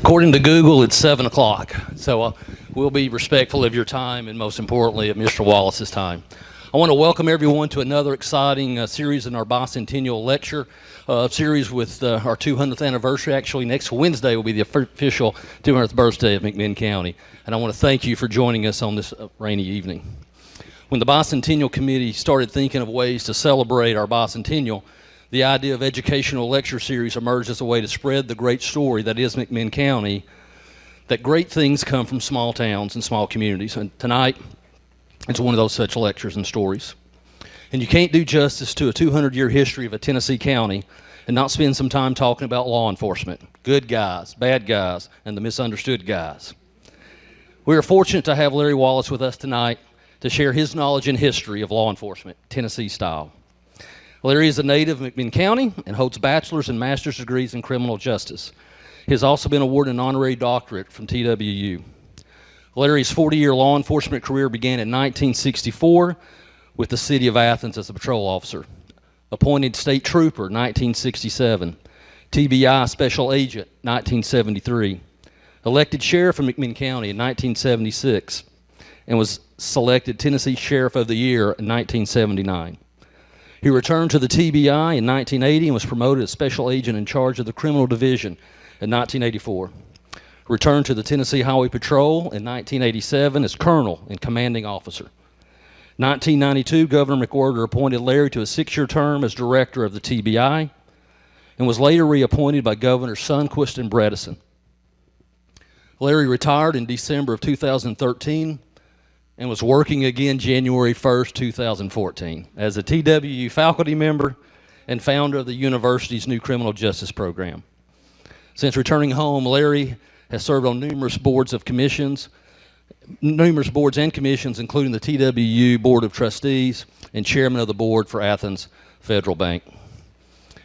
According to Google, it's 7 o'clock. So we'll be respectful of your time and, most importantly, of Mr. Wallace's time. I want to welcome everyone to another exciting series in our bicentennial lecture series with our 200th anniversary. Actually, next Wednesday will be the official 200th birthday of McMinn County. And I want to thank you for joining us on this rainy evening. When the Bicentennial Committee started thinking of ways to celebrate our bicentennial, the idea of educational lecture series emerged as a way to spread the great story that is McMinn County, that great things come from small towns and small communities. And tonight, it's one of those such lectures and stories. And you can't do justice to a 200-year history of a Tennessee county and not spend some time talking about law enforcement, good guys, bad guys, and the misunderstood guys. We are fortunate to have Larry Wallace with us tonight to share his knowledge and history of law enforcement, Tennessee style. Larry is a native of McMinn County and holds bachelor's and master's degrees in criminal justice. He has also been awarded an honorary doctorate from TWU. Larry's 40-year law enforcement career began in 1964 with the city of Athens as a patrol officer. Appointed state trooper, 1967. TBI special agent, 1973. Elected sheriff of McMinn County in 1976. And was selected Tennessee Sheriff of the Year in 1979. He returned to the TBI in 1980 and was promoted as special agent in charge of the criminal division in 1984. Returned to the Tennessee Highway Patrol in 1987 as colonel and commanding officer. 1992, Governor McWhorter appointed Larry to a 6-year term as director of the TBI and was later reappointed by Governor Sundquist and Bredesen. Larry retired in December of 2013 and was working again January 1st, 2014 as a TWU faculty member and founder of the university's new criminal justice program. Since returning home, Larry has served on numerous boards and commissions, including the TWU Board of Trustees and chairman of the board for Athens Federal Bank.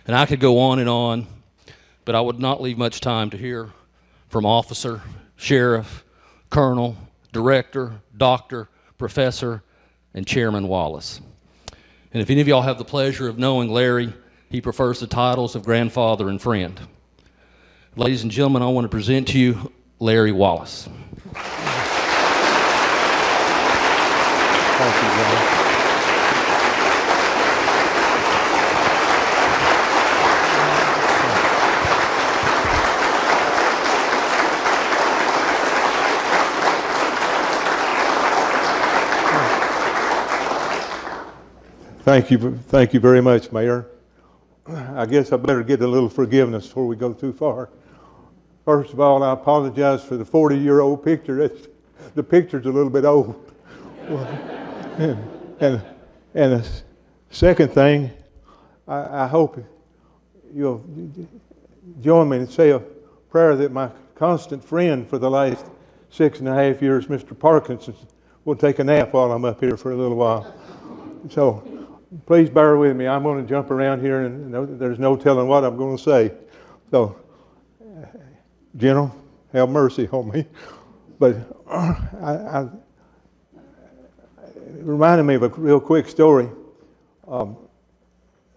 And I could go on, but I would not leave much time to hear from officer, sheriff, colonel, director, doctor, professor, and Chairman Wallace. And if any of y'all have the pleasure of knowing Larry, he prefers the titles of grandfather and friend. Ladies and gentlemen, I want to present to you Larry Wallace. Thank you, John. Thank you very much, Mayor. I guess I better get a little forgiveness before we go too far. First of all, I apologize for the 40-year-old picture. The picture's a little bit old. and the second thing, I hope you'll join me and say a prayer that my constant friend for the last 6.5 years, Mr. Parkinson, will take a nap while I'm up here for a little while. So please bear with me. I'm going to jump around here, and there's no telling what I'm going to say. So, General, have mercy on me. But it reminded me of a real quick story. And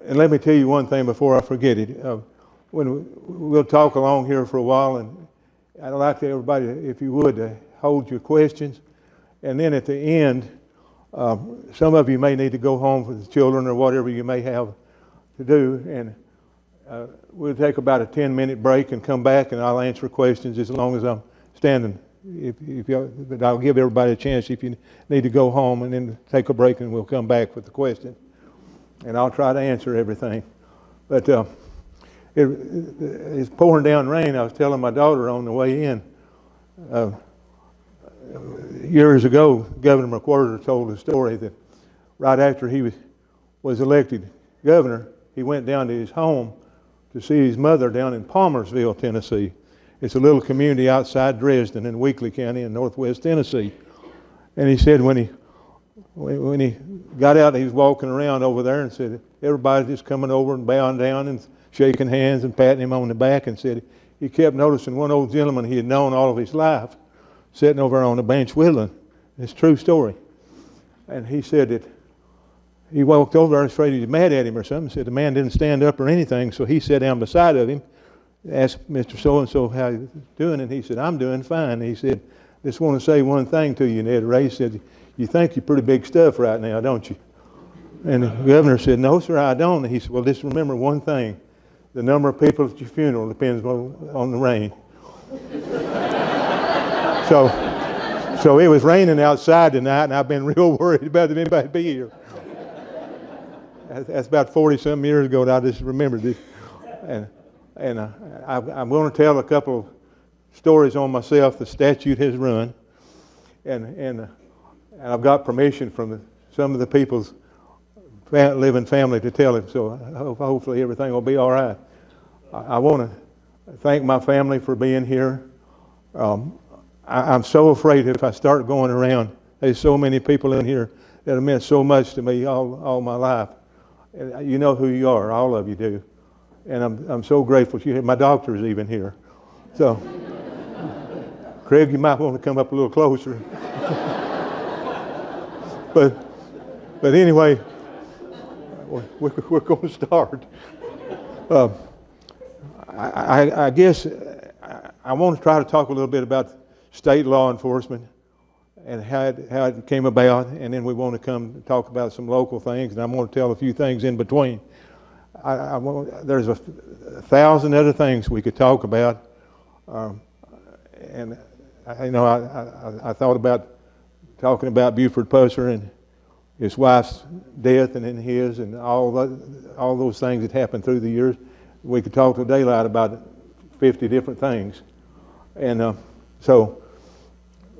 let me tell you one thing before I forget it. We'll talk along here for a while, and I'd like everybody, if you would, to hold your questions. And then at the end, some of you may need to go home with the children or whatever you may have to do, and we'll take about a 10-minute break and come back, and I'll answer questions as long as I'm standing. But I'll give everybody a chance if you need to go home, and then take a break, and we'll come back with the question. And I'll try to answer everything. But it's pouring down rain. I was telling my daughter on the way in, years ago, Governor McWhorter told a story that right after he was elected governor, he went down to his home to see his mother down in Palmersville, Tennessee. It's a little community outside Dresden in Weakley County in northwest Tennessee. And he said when he got out, he was walking around over there and said, everybody's just coming over and bowing down and shaking hands and patting him on the back, and said he kept noticing one old gentleman he had known all of his life sitting over on a bench whittling. It's a true story. And he said that he walked over there, afraid he was mad at him or something. Said the man didn't stand up or anything, so he sat down beside of him asked Mr. So-and-so how he's doing, and he said, I'm doing fine. He said, just want to say one thing to you, Ned Ray. He said, you think you're pretty big stuff right now, don't you? And the governor said, no, sir, I don't. And he said, well, just remember one thing. The number of people at your funeral depends on the rain. So it was raining outside tonight, and I've been real worried about if anybody be here. That's about 40-something years ago, and I just remembered this. And I'm going to tell a couple of stories on myself. The statute has run, and I've got permission from some of the people's living family to tell it. So hopefully everything will be all right. I want to thank my family for being here. I'm so afraid if I start going around, there's so many people in here that have meant so much to me all my life. And you know who you are, all of you do. And I'm so grateful. My doctor's even here. So, Craig, you might want to come up a little closer. But anyway, we're going to start. I guess I want to try to talk a little bit about state law enforcement and how it came about, and then we want to come talk about some local things, and I'm going to tell a few things in between. There's 1,000 other things we could talk about, and I thought about talking about Buford Pusser and his wife's death, and then his, and all those things that happened through the years. We could talk till daylight about 50 different things, and so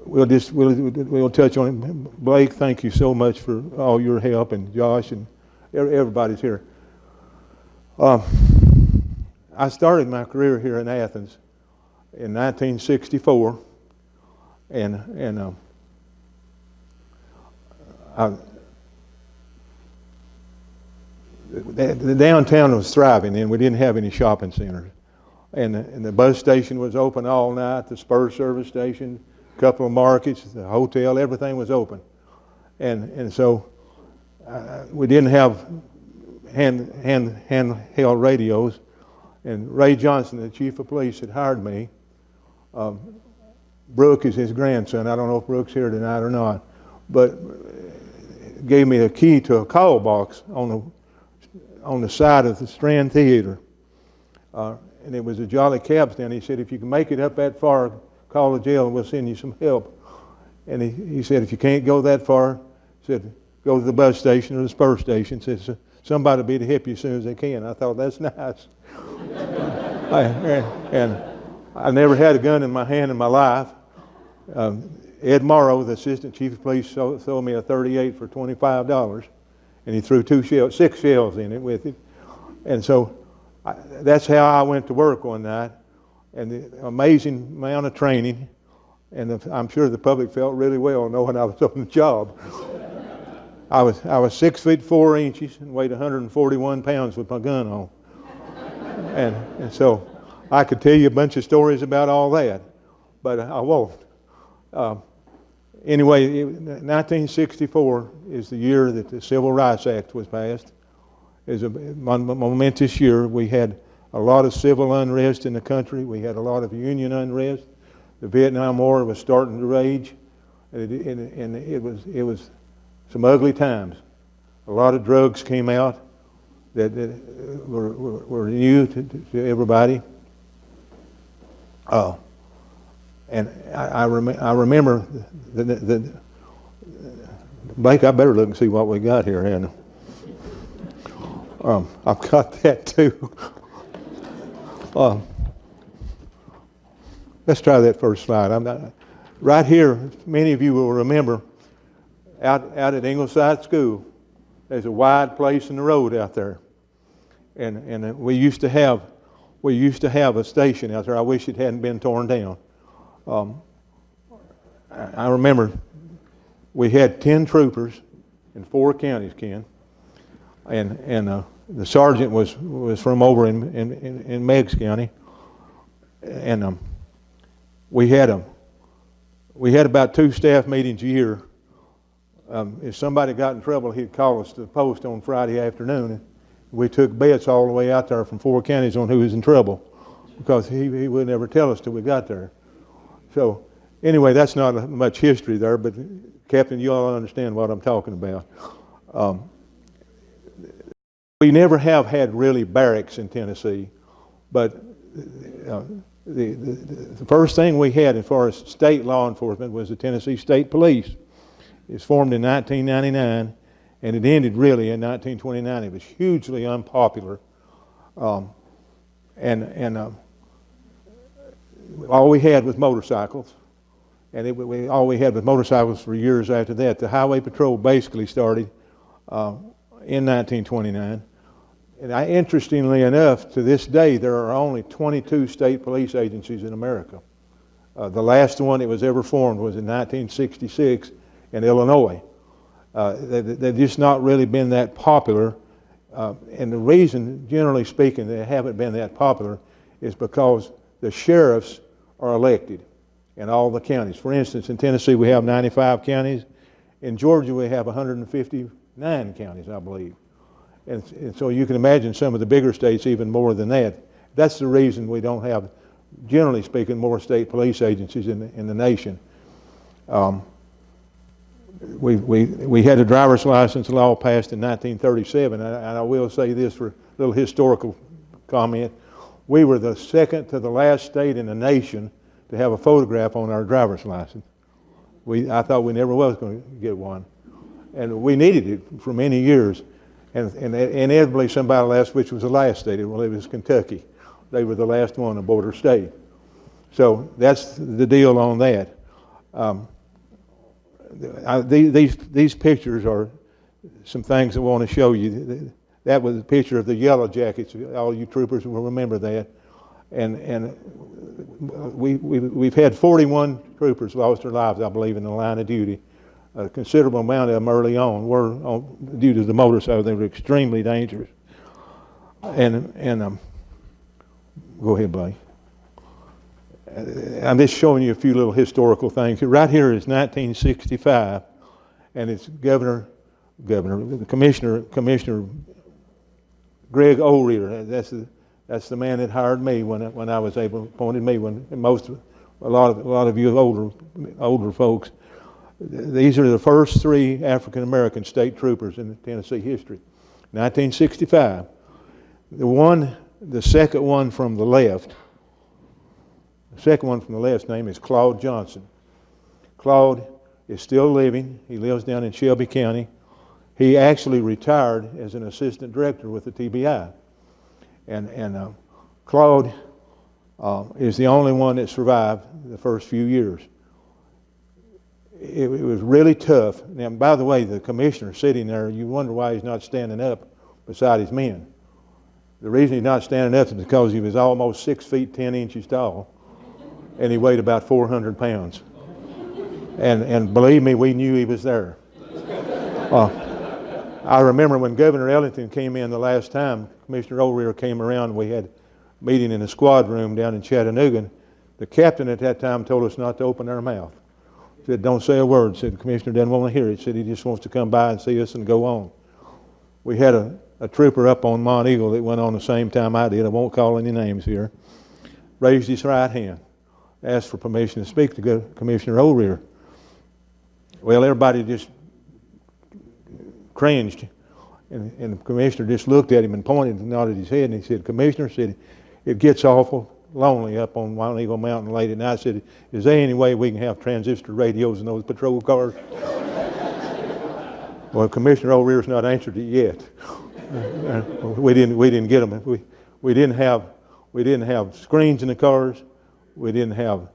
we'll touch on it. Blake, thank you so much for all your help, and Josh, and everybody's here. I started my career here in Athens in 1964, and the downtown was thriving, and we didn't have any shopping centers. And the bus station was open all night, the spur service station, a couple of markets, the hotel, everything was open. And so we didn't have handheld radios. And Ray Johnson, the chief of police, had hired me. Brooke is his grandson. I don't know if Brooke's here tonight or not, but gave me a key to a call box on the side of the Strand Theater. And it was a Jolly Cab stand. He said, if you can make it up that far, call the jail and we'll send you some help. And he said, if you can't go that far, he said, go to the bus station or the spur station. He said, somebody will be to help you as soon as they can. I thought, that's nice. And I never had a gun in my hand in my life. Ed Morrow, the assistant chief of police, sold me a .38 for $25, and he threw 6 shells in it with it. And so that's how I went to work one night, and the amazing amount of training, and I'm sure the public felt really well knowing I was on the job. I was 6 feet 4 inches and weighed 141 pounds with my gun on. And so I could tell you a bunch of stories about all that, but I won't. Anyway, 1964 is the year that the Civil Rights Act was passed. It was a momentous year. We had a lot of civil unrest in the country. We had a lot of union unrest. The Vietnam War was starting to rage, and it was some ugly times. A lot of drugs came out that were new to everybody. And I remember the Blake, I better look and see what we got here, Hannah. I've got that too. Let's try that first slide. Right here, many of you will remember out at Ingleside School, there's a wide place in the road out there. And we used to have a station out there. I wish it hadn't been torn down. I remember we had 10 troopers in 4 counties, Ken, and the sergeant was from over in Meigs County, and we had about 2 staff meetings a year. If somebody got in trouble, he'd call us to the post on Friday afternoon. We took bets all the way out there from 4 counties on who was in trouble. because he would never tell us till we got there. So anyway, that's not much history there, but Captain, you all understand what I'm talking about. We never have had really barracks in Tennessee, but the first thing we had as far as state law enforcement was the Tennessee State Police. It was formed in 1999, and it ended really in 1929. It was hugely unpopular, and all we had was motorcycles, and all we had was motorcycles for years after that. The Highway Patrol basically started in 1929. And interestingly enough, to this day, there are only 22 state police agencies in America. The last one that was ever formed was in 1966 in Illinois. They've just not really been that popular. And the reason, generally speaking, they haven't been that popular is because the sheriffs are elected in all the counties. For instance, in Tennessee, we have 95 counties. In Georgia, we have 159 counties, I believe. And so you can imagine some of the bigger states even more than that. That's the reason we don't have, generally speaking, more state police agencies in the nation. We had a driver's license law passed in 1937, and I will say this for a little historical comment. We were the second to the last state in the nation to have a photograph on our driver's license. I thought we never was going to get one. And we needed it for many years. And inevitably somebody will ask which was the last state. Well, it was Kentucky. They were the last one, a border state. So that's the deal on that. These pictures are some things I want to show you. That was a picture of the Yellow Jackets. All you troopers will remember that. And we've had 41 troopers lost their lives, I believe, in the line of duty. A considerable amount of them early on were due to the motorcycle. They were extremely dangerous. And go ahead, Blake. I'm just showing you a few little historical things. Right here is 1965, and it's Commissioner Greg O'Rear. That's the man that hired me when I was appointed me. A lot of you older folks. These are the first 3 African American state troopers in Tennessee history. 1965. The second one from the left. The second one from the left's name is Claude Johnson. Claude is still living. He lives down in Shelby County. He actually retired as an assistant director with the TBI. And Claude is the only one that survived the first few years. It was really tough. Now, by the way, the commissioner sitting there, you wonder why he's not standing up beside his men. The reason he's not standing up is because he was almost 6 feet 10 inches tall, and he weighed about 400 pounds. And believe me, we knew he was there. I remember when Governor Ellington came in the last time, Commissioner O'Rear came around, we had a meeting in the squad room down in Chattanooga. The captain at that time told us not to open our mouth. Said, don't say a word. Said, the commissioner doesn't want to hear it. Said, he just wants to come by and see us and go on. We had a trooper up on Mount Eagle that went on the same time I did. I won't call any names here. Raised his right hand, asked for permission to speak to Commissioner O'Rear. Well, everybody just cringed, and the commissioner just looked at him and pointed and nodded his head, and he said, Commissioner, said, it gets awful lonely up on Mount Eagle Mountain late at night. I said, is there any way we can have transistor radios in those patrol cars? Well, Commissioner O'Rear's not answered it yet. We didn't get them. We didn't have screens in the cars. We didn't have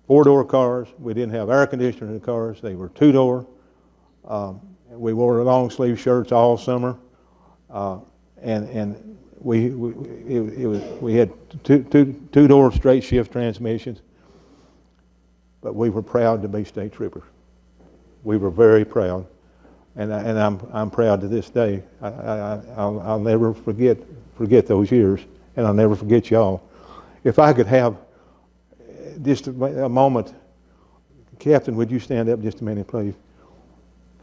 4-door cars. We didn't have air conditioning in the cars. They were 2-door. We wore long sleeve shirts all summer, and we had two-door straight shift transmissions. But we were proud to be state troopers. We were very proud, and I'm proud to this day. I'll never forget those years, and I'll never forget y'all. If I could have just a moment, Captain, would you stand up just a minute, please?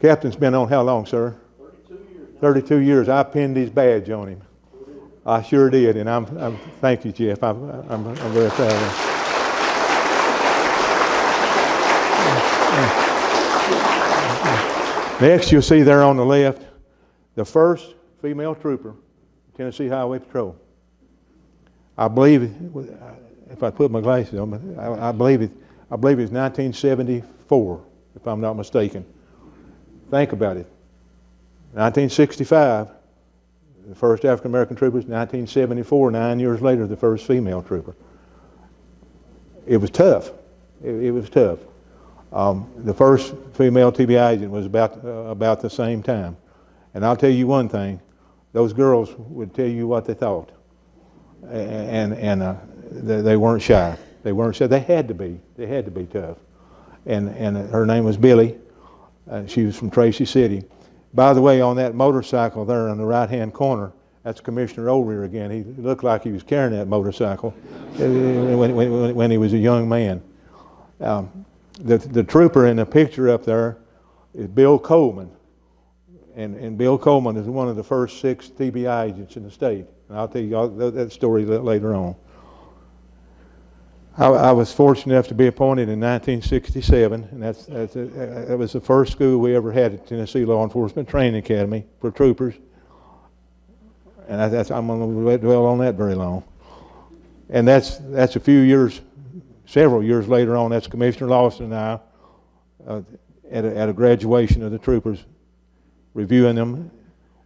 Captain's been on how long, sir? 32 years. 32 years. I pinned his badge on him. I sure did, and thank you, Jeff. I'm very proud of you. Next, you'll see there on the left, the first female trooper, Tennessee Highway Patrol. I believe, if I put my glasses on, I believe it's 1974, if I'm not mistaken. Think about it. 1965, the first African American troopers. 1974, 9 years later, the first female trooper. It was tough. It was tough. The first female TBI agent was about the same time. And I'll tell you one thing, those girls would tell you what they thought. And they weren't shy. They weren't shy. They had to be. They had to be tough. And her name was Billy. She was from Tracy City. By the way, on that motorcycle there in the right-hand corner, that's Commissioner O'Rear again. He looked like he was carrying that motorcycle when he was a young man. The trooper in the picture up there is Bill Coleman. And Bill Coleman is one of the first 6 TBI agents in the state. And I'll tell you all that story later on. I was fortunate enough to be appointed in 1967, and that was the first school we ever had at Tennessee Law Enforcement Training Academy for troopers. And I'm going to dwell on that very long. And that's a few years, several years later on. That's Commissioner Lawson and I at a graduation of the troopers, reviewing them.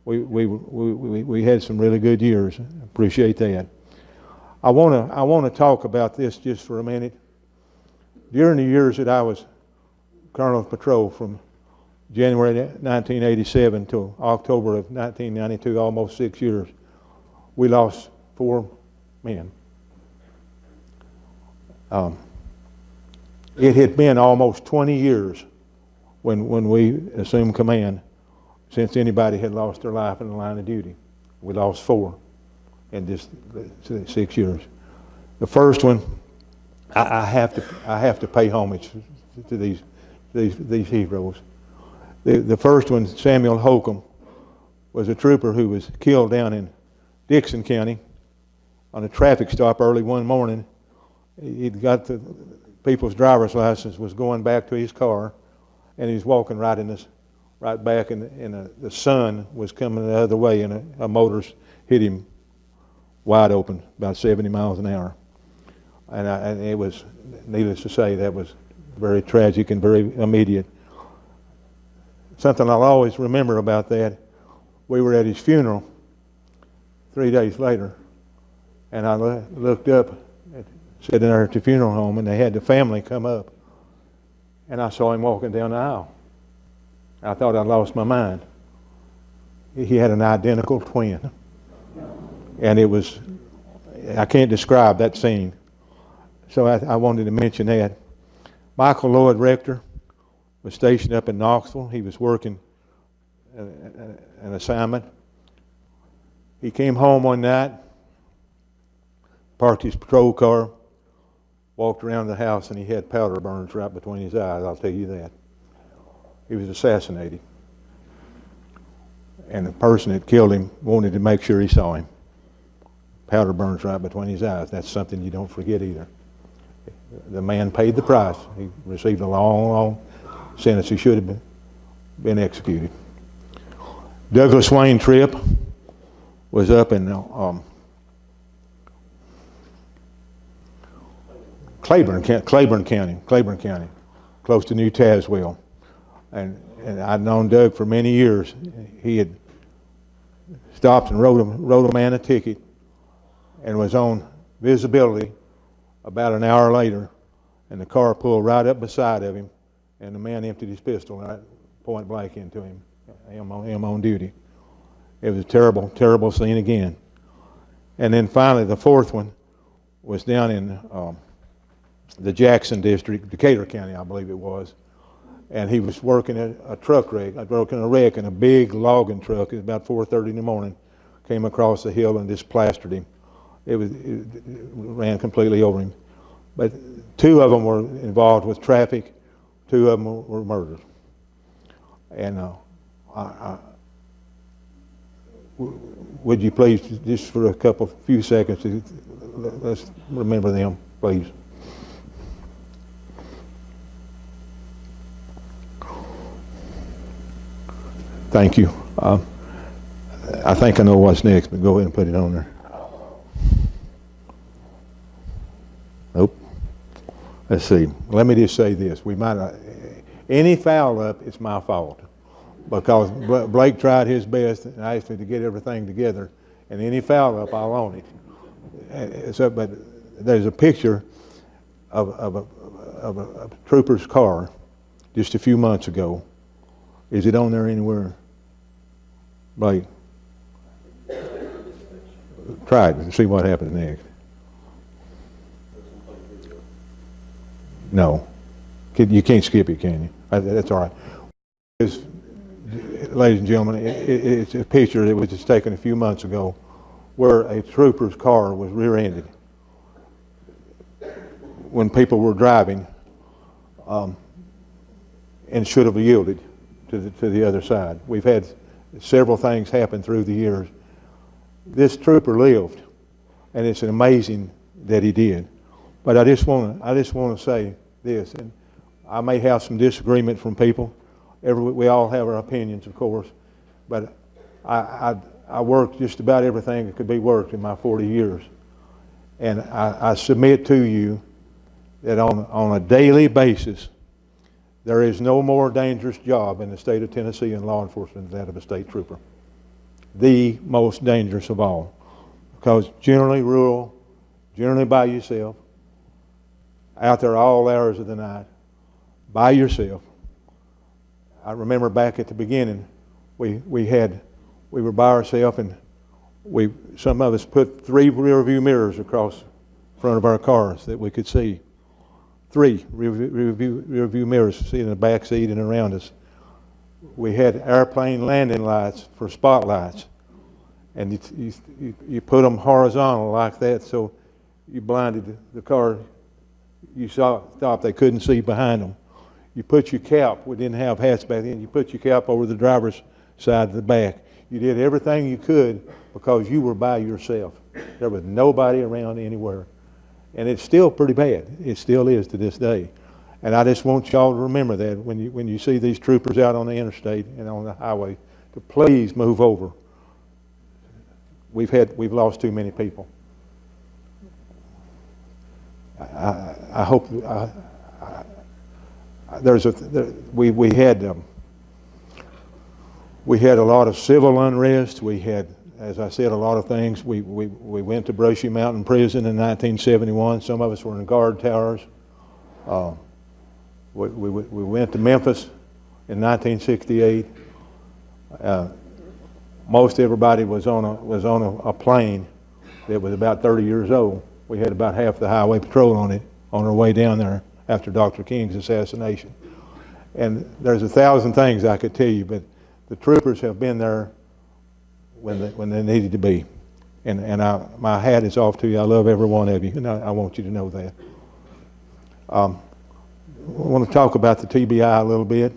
We had some really good years. Appreciate that. I want to talk about this just for a minute. During the years that I was Colonel of Patrol, from January 1987 to October of 1992, almost 6 years, we lost 4 men. It had been almost 20 years when we assumed command since anybody had lost their life in the line of duty. We lost 4 in just 6 years. The first one, I have to pay homage to these heroes. The first one, Samuel Holcomb, was a trooper who was killed down in Dixon County on a traffic stop early one morning. He'd got the people's driver's license, was going back to his car, and he was walking right back, and the sun was coming the other way, and a motor hit him wide open, about 70 miles an hour. And it was, needless to say, that was very tragic and very immediate. Something I'll always remember about that, we were at his funeral 3 days later, and I looked up, sitting there at the funeral home, and they had the family come up, and I saw him walking down the aisle. I thought I'd lost my mind. He had an identical twin. And it was, I can't describe that scene. So I wanted to mention that. Michael Lloyd Rector was stationed up in Knoxville. He was working an assignment. He came home one night, parked his patrol car, walked around the house, and he had powder burns right between his eyes, I'll tell you that. He was assassinated. And the person that killed him wanted to make sure he saw him. Powder burns right between his eyes. That's something you don't forget either. The man paid the price. He received a long, long sentence. He should have been executed. Douglas Wayne Tripp was up in Claiborne County, close to New Tazewell. And I'd known Doug for many years. He had stopped and wrote a man a ticket and was on visibility about an hour later, and the car pulled right up beside of him, and the man emptied his pistol right point blank into him, him on duty. It was a terrible, terrible scene again. And then finally, the fourth one was down in the Jackson district, Decatur County, I believe it was, and he was working at a truck wreck, and a big logging truck. It was about 4:30 in the morning, came across the hill and just plastered him. It ran completely over him. But 2 of them were involved with traffic, 2 of them were murders. And would you please, just for a few seconds, let's remember them, please. Thank you. I think I know what's next, but go ahead and put it on there. Nope. Let's see. Let me just say this. We might not, any foul up, it's my fault. Because Blake tried his best and asked me to get everything together, and any foul up, I'll own it. So, but there's a picture of a trooper's car just a few months ago. Is it on there anywhere? Blake? Try it and see what happens next. No. You can't skip it, can you? That's all right. Ladies and gentlemen, it's a picture that was just taken a few months ago where a trooper's car was rear-ended when people were driving and should have yielded to the other side. We've had several things happen through the years. This trooper lived, and it's amazing that he did. But I just want to say this, and I may have some disagreement from people. We all have our opinions, of course, but I worked just about everything that could be worked in my 40 years. And I submit to you that on a daily basis, there is no more dangerous job in the state of Tennessee in law enforcement than that of a state trooper. The most dangerous of all. Because generally rural, generally by yourself, out there all hours of the night, by yourself. I remember back at the beginning, we were by ourselves, and some of us put 3 rear view mirrors across the front of our cars that we could see. 3 rear view mirrors sitting in the back seat and around us. We had airplane landing lights for spotlights, and you put them horizontal like that, so you blinded the car. You thought they couldn't see behind them. You put your cap, we didn't have hats back then, you put your cap over the driver's side of the back. You did everything you could because you were by yourself. There was nobody around anywhere. And it's still pretty bad. It still is to this day. And I just want y'all to remember that when you see these troopers out on the interstate and on the highway, to please move over. We've lost too many people. I hope we had a lot of civil unrest. We had, as I said, a lot of things. We went to Brushy Mountain Prison in 1971. Some of us were in guard towers. We went to Memphis in 1968. Most everybody was on a plane that was about 30 years old. We had about half the highway patrol on it on our way down there after Dr. King's assassination. And there's 1,000 things I could tell you, but the troopers have been there when they needed to be. And my hat is off to you. I love every one of you, and I want you to know that. I want to talk about the TBI a little bit.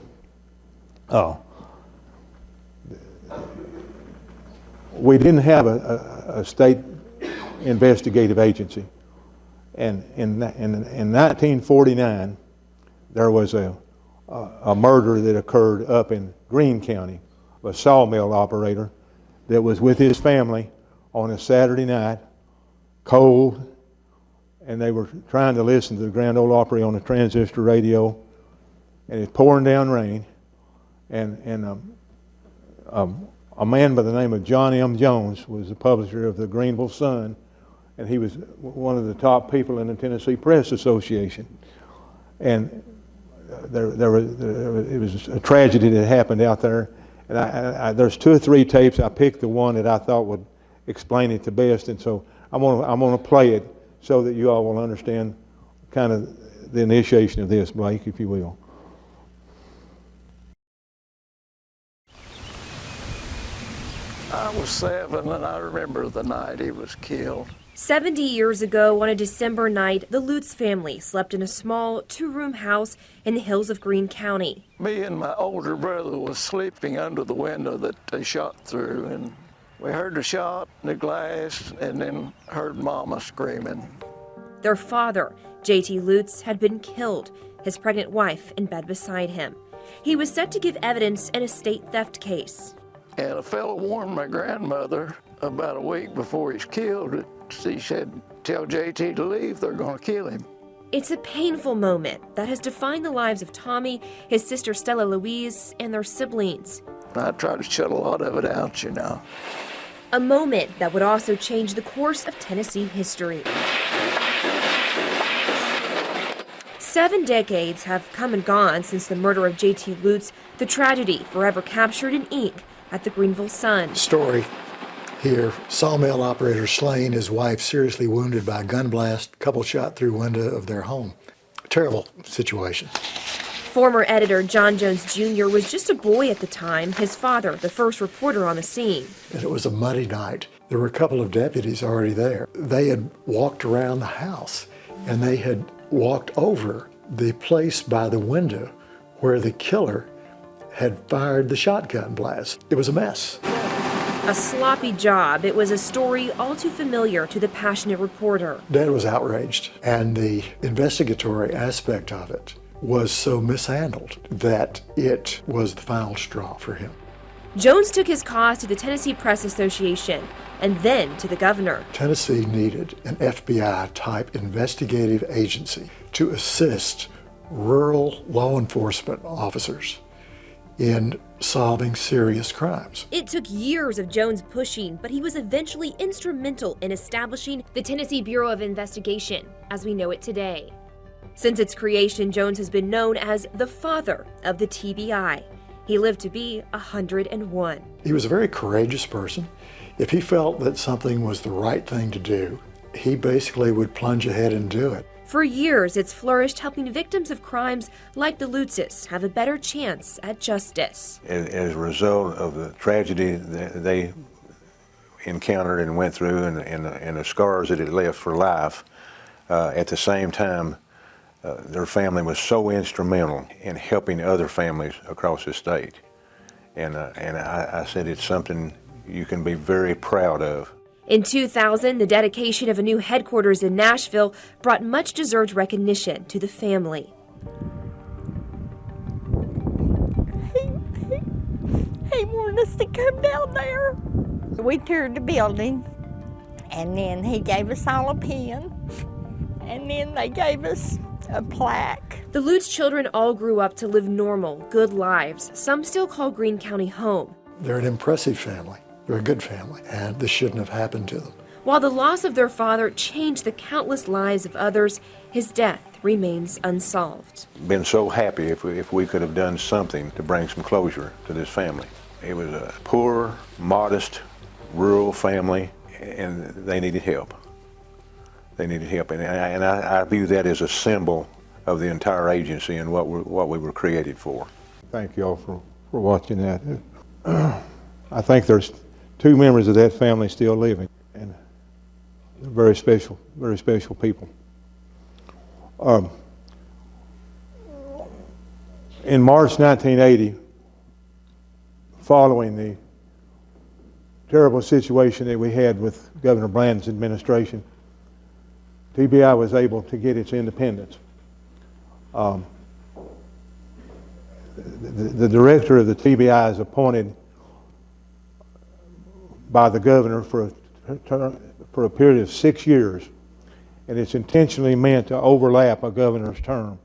We didn't have a state investigative agency. And in 1949, there was a murder that occurred up in Greene County, a sawmill operator that was with his family on a Saturday night, cold, and they were trying to listen to the Grand Ole Opry on a transistor radio, and it's pouring down rain, and a man by the name of John M. Jones was the publisher of the Greenville Sun, and he was one of the top people in the Tennessee Press Association. And it was a tragedy that happened out there. And there's 2 or 3 tapes. I picked the one that I thought would explain it the best, and so I'm gonna play it so that you all will understand kind of the initiation of this, Blake, if you will. I was 7, and I remember the night he was killed. 70 years ago, on a December night, the Lutz family slept in a small 2-room house in the hills of Greene County. Me and my older brother was sleeping under the window that they shot through, and We heard the shot, the glass, and then heard Mama screaming. Their father, J.T. Lutz, had been killed, his pregnant wife in bed beside him. He was set to give evidence in a state theft case. And a fellow warned my grandmother about a week before he's killed. She said, "Tell J.T. to leave, they're going to kill him." It's a painful moment that has defined the lives of Tommy, his sister Stella Louise, and their siblings. I tried to shut a lot of it out, you know. A moment that would also change the course of Tennessee history. 7 decades have come and gone since the murder of J.T. Lutz, the tragedy forever captured in ink at the Greenville Sun. Story here, sawmill operator slain, his wife seriously wounded by a gun blast, couple shot through window of their home. Terrible situation. Former editor John Jones Jr. was just a boy at the time, his father the first reporter on the scene. And it was a muddy night. There were a couple of deputies already there. They had walked around the house, and they had walked over the place by the window where the killer had fired the shotgun blast. It was a mess. A sloppy job. It was a story all too familiar to the passionate reporter. Dad was outraged, and the investigatory aspect of it was so mishandled that it was the final straw for him. Jones took his cause to the Tennessee Press Association and then to the governor. Tennessee needed an FBI-type investigative agency to assist rural law enforcement officers in solving serious crimes. It took years of Jones pushing, but he was eventually instrumental in establishing the Tennessee Bureau of Investigation as we know it today. Since its creation, Jones has been known as the father of the TBI. He lived to be 101. He was a very courageous person. If he felt that something was the right thing to do, he basically would plunge ahead and do it. For years, it's flourished, helping victims of crimes like the Lutzes have a better chance at justice. As a result of the tragedy that they encountered and went through and the scars that it left for life, at the same time, their family was so instrumental in helping other families across the state. And I said it's something you can be very proud of. In 2000, the dedication of a new headquarters in Nashville brought much deserved recognition to the family. He wanted us to come down there. We toured the building, and then he gave us all a pen, and then they gave us a plaque. The Lutz children all grew up to live normal, good lives. Some still call Greene County home. They're an impressive family. They're a good family, and this shouldn't have happened to them. While the loss of their father changed the countless lives of others, his death remains unsolved. Been so happy if we could have done something to bring some closure to this family. It was a poor, modest, rural family, and they needed help. They needed help, and I view that as a symbol of the entire agency and what we were created for. Thank you all for watching that. I think there's 2 members of that family still living, and they're very special people. In March 1980, following the terrible situation that we had with Governor Bland's administration, TBI was able to get its independence. The director of the TBI is appointed by the governor for a period of 6 years, and it's intentionally meant to overlap a governor's term.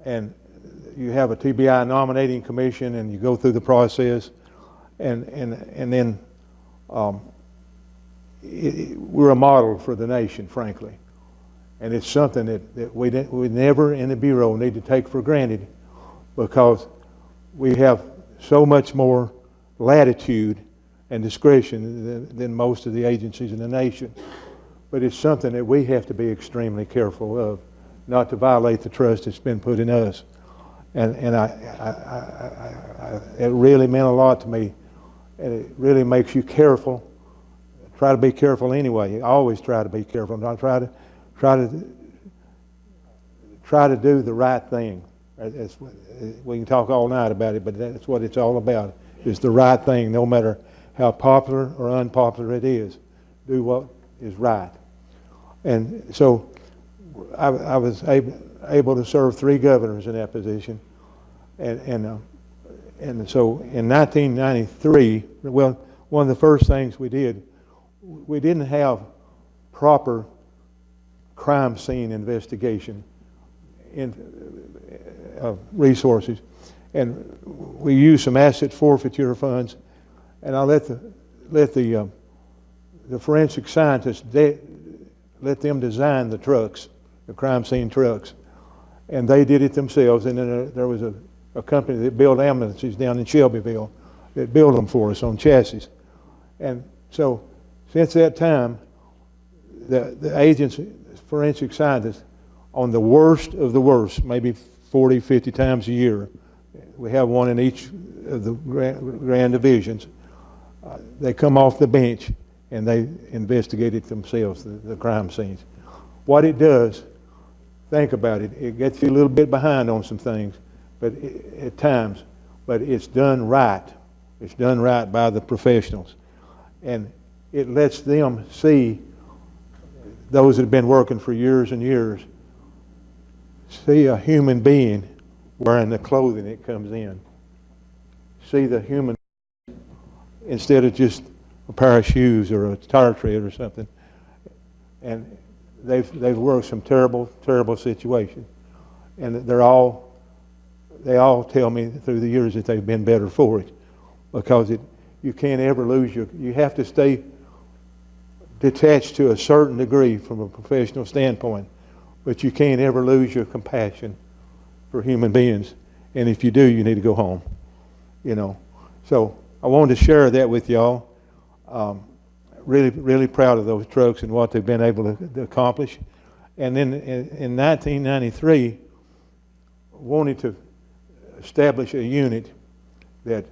And you have a TBI nominating commission, and you go through the process, and then we're a model for the nation, frankly. And it's something that we never in the Bureau need to take for granted, because we have so much more latitude and discretion than most of the agencies in the nation. But it's something that we have to be extremely careful of, not to violate the trust that's been put in us. And it really meant a lot to me, and it really makes you careful. Try to be careful anyway. I always try to be careful. I try to do the right thing. We can talk all night about it, but that's what it's all about, is the right thing, no matter how popular or unpopular it is. Do what is right. And so I was able to serve 3 governors in that position. And so in 1993, well, one of the first things we did, we didn't have proper crime scene investigation resources, and we used some asset forfeiture funds, and I let the forensic scientists let them design the trucks, the crime scene trucks, and they did it themselves. And then there was a company that built ambulances down in Shelbyville that built them for us on chassis. And so since that time, the agents, forensic scientists, on the worst of the worst, maybe 40, 50 times a year, we have one in each of the grand divisions, they come off the bench and they investigate it themselves, the crime scenes. What it does, think about it, it gets you a little bit behind on some things, but at times, but it's done right. It's done right by the professionals. And it lets them see, those that have been working for years and years, see a human being wearing the clothing that comes in. See the human instead of just a pair of shoes or a tire tread or something. And they've worked some terrible, terrible situations. And they all tell me through the years that they've been better for it, because you can't ever lose you have to stay detached to a certain degree from a professional standpoint, but you can't ever lose your compassion for human beings. And if you do, you need to go home, So I wanted to share that with y'all. Really, really proud of those trucks and what they've been able to accomplish. And then in 1993, wanted to establish a unit that,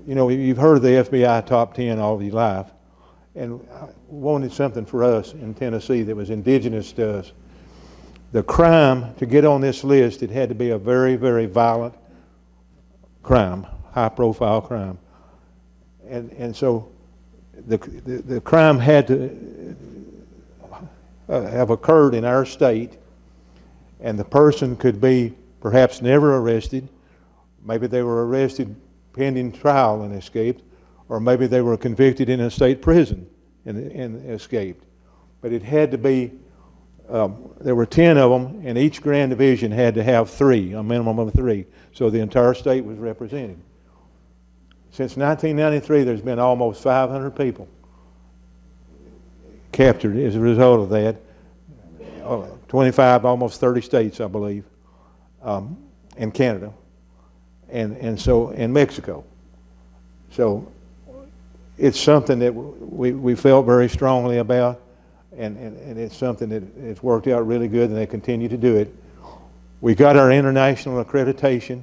you've heard of the FBI top 10 all of your life, and I wanted something for us in Tennessee that was indigenous to us. The crime, to get on this list, it had to be a very, very violent crime, high-profile crime. And so the crime had to have occurred in our state, and the person could be perhaps never arrested. Maybe they were arrested pending trial and escaped, or maybe they were convicted in a state prison and escaped. But it had to be, there were 10 of them, and each grand division had to have 3, a minimum of 3, so the entire state was represented. Since 1993, there's been almost 500 people captured as a result of that. 25, almost 30 states, I believe, and Canada, and so in Mexico. So it's something that we felt very strongly about, and it's something that it's worked out really good, and they continue to do it. We got our international accreditation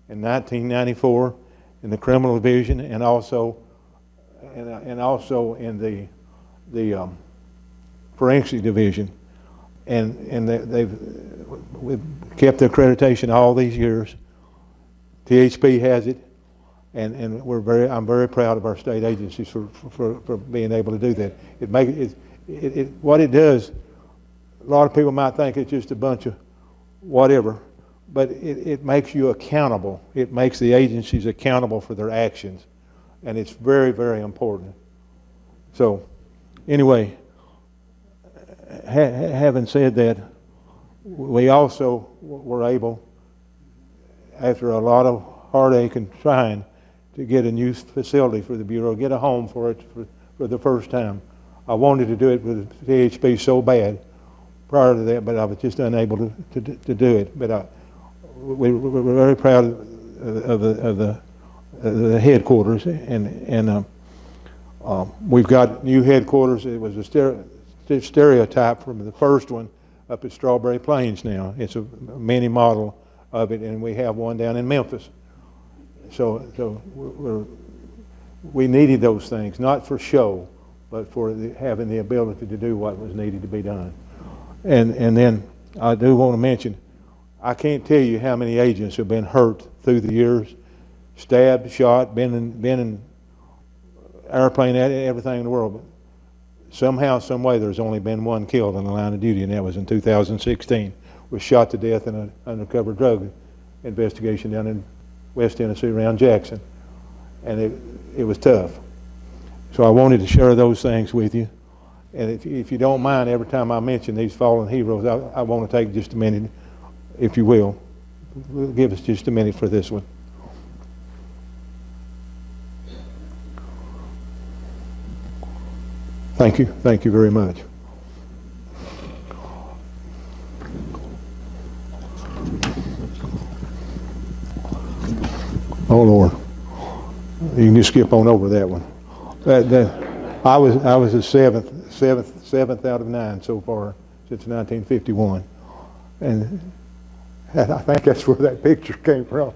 in 1994 in the criminal division, and also in the forensic division, and we've kept the accreditation all these years. THP has it, and I'm very proud of our state agencies for being able to do that. What it does, a lot of people might think it's just a bunch of whatever, but it makes you accountable. It makes the agencies accountable for their actions, and it's very, very important. So anyway, having said that, we also were able, after a lot of heartache and trying, to get a new facility for the Bureau, get a home for it for the first time. I wanted to do it with THP so bad prior to that, but I was just unable to do it. But we're very proud of the headquarters, and we've got new headquarters. It was a stereotype from the first one up at Strawberry Plains now. It's a mini model of it, and we have one down in Memphis. So we needed those things, not for show, but for having the ability to do what was needed to be done. And then I do want to mention, I can't tell you how many agents have been hurt through the years, stabbed, shot, been in airplane, everything in the world. But somehow, some way, there's only been one killed in the line of duty, and that was in 2016. Was shot to death in an undercover drug investigation down in West Tennessee around Jackson, and it was tough. So I wanted to share those things with you. And if you don't mind, every time I mention these fallen heroes, I want to take just a minute, if you will. Give us just a minute for this one. Thank you very much. Oh Lord, you can just skip on over that one. I was the seventh out of 9 so far since 1951, and I think that's where that picture came from.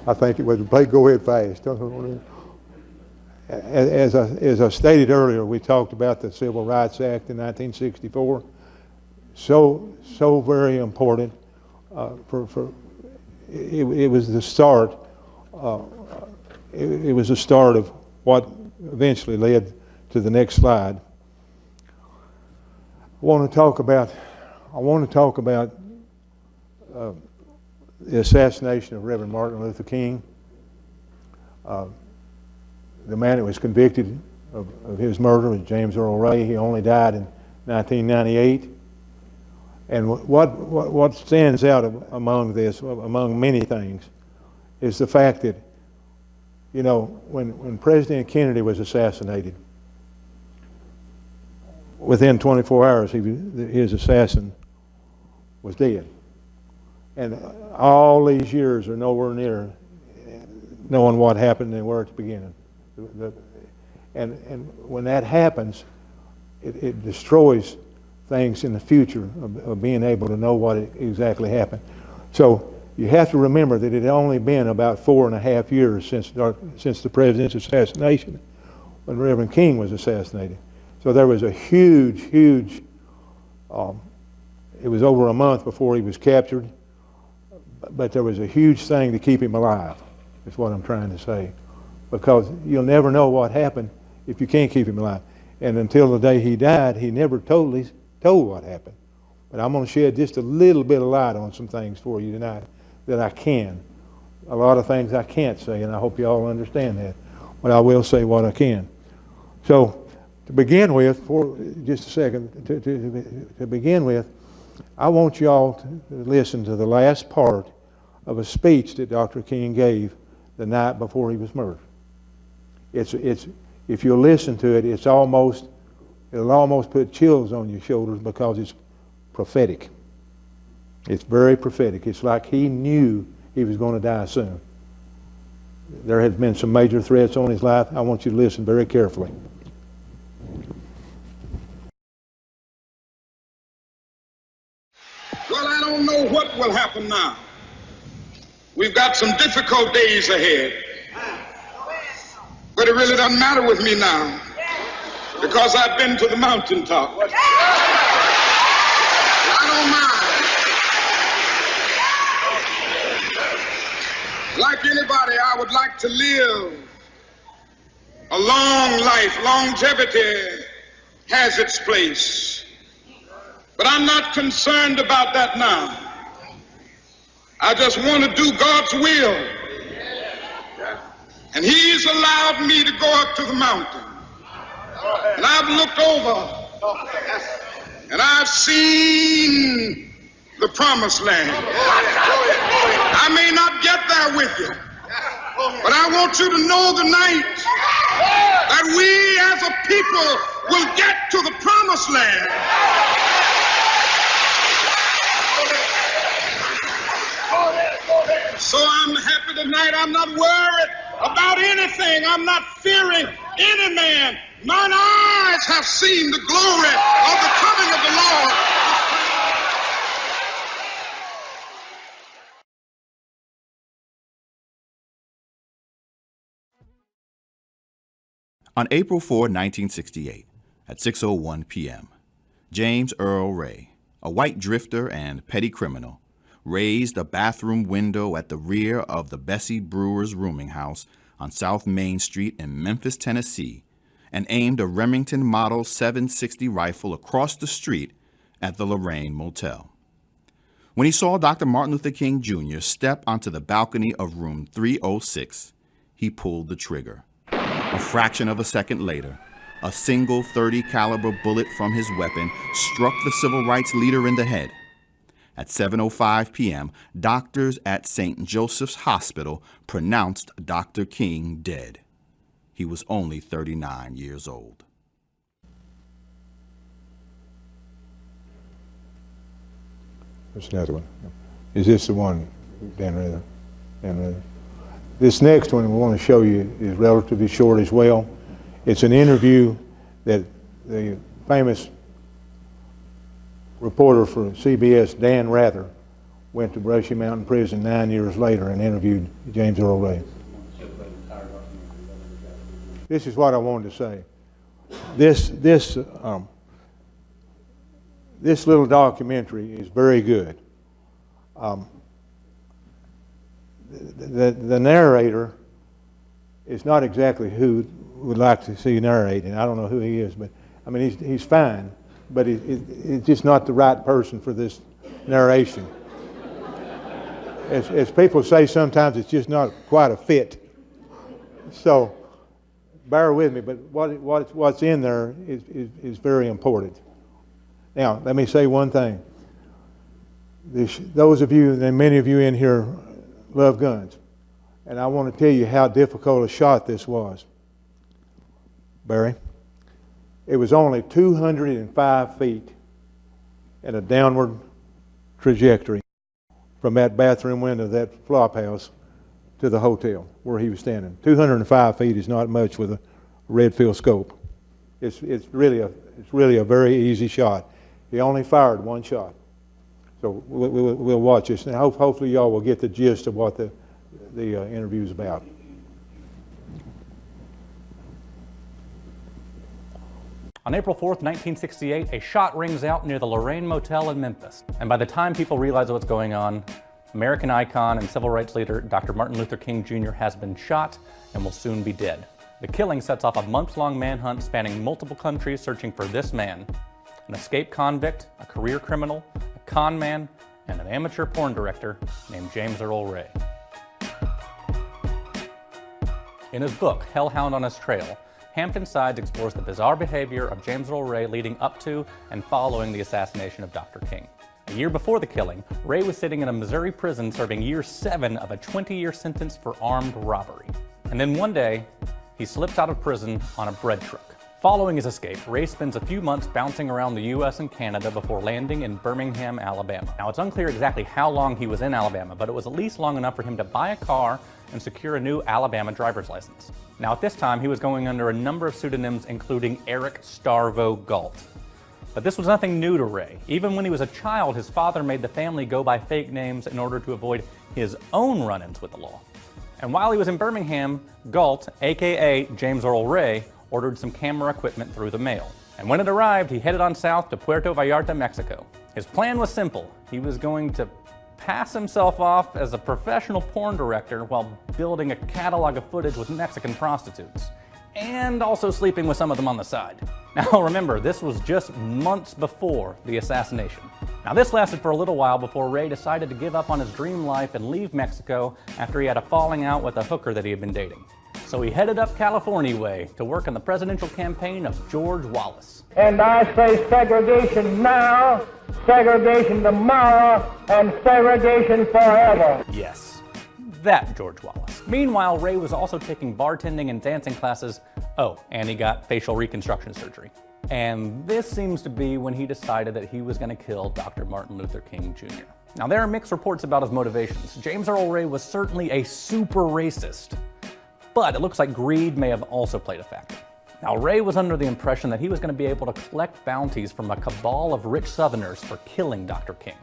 I think it was play Go Ahead Fast. As I stated earlier, we talked about the Civil Rights Act in 1964. So very important. It was the start. It was the start of what eventually led to the next slide. I want to talk about the assassination of Reverend Martin Luther King. The man that was convicted of his murder was James Earl Ray. He only died in 1998. And what stands out among this, among many things, is the fact that, you know, when President Kennedy was assassinated, within 24 hours his assassin was dead. And all these years are nowhere near knowing what happened and where it's beginning. And when that happens, it destroys things in the future of being able to know what exactly happened. So you have to remember that it had only been about 4.5 years since the president's assassination when Reverend King was assassinated. So there was a huge, it was over a month before he was captured, but there was a huge thing to keep him alive, is what I'm trying to say. Because you'll never know what happened if you can't keep him alive. And until the day he died, he never totally told what happened. But I'm going to shed just a little bit of light on some things for you tonight that I can. A lot of things I can't say, and I hope you all understand that. But I will say what I can. So to begin with, for just a second, to begin with, I want you all to listen to the last part of a speech that Dr. King gave the night before he was murdered. It's if you listen to it, it'll almost put chills on your shoulders because it's prophetic. It's very prophetic. It's like he knew he was going to die soon. There had been some major threats on his life. I want you to listen very carefully. Well, I don't know what will happen now. We've got some difficult days ahead. But it really doesn't matter with me now because I've been to the mountaintop. I don't mind. Like anybody, I would like to live a long life. Longevity has its place. But I'm not concerned about that now. I just want to do God's will. And he's allowed me to go up to the mountain. And I've looked over and I've seen the promised land. I may not get there with you, but I want you to know tonight that we as a people will get to the promised land. So I'm happy tonight. I'm not worried about anything. I'm not fearing any man. Mine eyes have seen the glory of the coming of the Lord. On April 4, 1968, at 6:01 p.m., James Earl Ray, a white drifter and petty criminal, raised a bathroom window at the rear of the Bessie Brewer's rooming house on South Main Street in Memphis, Tennessee, and aimed a Remington Model 760 rifle across the street at the Lorraine Motel. When he saw Dr. Martin Luther King Jr. step onto the balcony of room 306, he pulled the trigger. A fraction of a second later, a single .30 caliber bullet from his weapon struck the civil rights leader in the head. At 7:05 p.m., doctors at St. Joseph's Hospital pronounced Dr. King dead. He was only 39 years old. There's another one. Is this the one, Dan Rather? Dan Rather. This next one we want to show you is relatively short as well. It's an interview that the famous reporter for CBS, Dan Rather, went to Brushy Mountain Prison 9 years later and interviewed James Earl Ray. This is what I wanted to say. This little documentary is very good. The narrator is not exactly who would like to see narrating. I don't know who he is, but I mean he's fine, but he's just not the right person for this narration. As people say sometimes, it's just not quite a fit. So bear with me, but what's in there is very important. Now, let me say one thing. Those of you, and many of you in here, love guns. And I want to tell you how difficult a shot this was. Barry, it was only 205 feet in a downward trajectory from that bathroom window of that flop house to the hotel where he was standing. 205 feet is not much with a Redfield scope. It's really a very easy shot. He only fired one shot. So we'll watch this, and hopefully y'all will get the gist of what the interview is about. On April 4th, 1968, a shot rings out near the Lorraine Motel in Memphis. And by the time people realize what's going on, American icon and civil rights leader Dr. Martin Luther King Jr. has been shot and will soon be dead. The killing sets off a months-long manhunt spanning multiple countries searching for this man, an escaped convict, a career criminal, a con man, and an amateur porn director named James Earl Ray. In his book, Hellhound on His Trail, Hampton Sides explores the bizarre behavior of James Earl Ray leading up to and following the assassination of Dr. King. A year before the killing, Ray was sitting in a Missouri prison serving year 7 of a 20-year sentence for armed robbery. And then one day, he slips out of prison on a bread truck. Following his escape, Ray spends a few months bouncing around the U.S. and Canada before landing in Birmingham, Alabama. Now, it's unclear exactly how long he was in Alabama, but it was at least long enough for him to buy a car and secure a new Alabama driver's license. Now, at this time, he was going under a number of pseudonyms, including Eric Starvo Galt. But this was nothing new to Ray. Even when he was a child, his father made the family go by fake names in order to avoid his own run-ins with the law. And while he was in Birmingham, Galt, aka James Earl Ray, ordered some camera equipment through the mail. And when it arrived, he headed on south to Puerto Vallarta, Mexico. His plan was simple. He was going to pass himself off as a professional porn director while building a catalog of footage with Mexican prostitutes, and also sleeping with some of them on the side. Now remember, this was just months before the assassination. Now this lasted for a little while before Ray decided to give up on his dream life and leave Mexico after he had a falling out with a hooker that he had been dating. So he headed up California way to work on the presidential campaign of George Wallace. And I say segregation now, segregation tomorrow, and segregation forever. Yes, that George Wallace. Meanwhile, Ray was also taking bartending and dancing classes. Oh, and he got facial reconstruction surgery. And this seems to be when he decided that he was going to kill Dr. Martin Luther King Jr. Now, there are mixed reports about his motivations. James Earl Ray was certainly a super racist, but it looks like greed may have also played a factor. Now, Ray was under the impression that he was going to be able to collect bounties from a cabal of rich Southerners for killing Dr. King.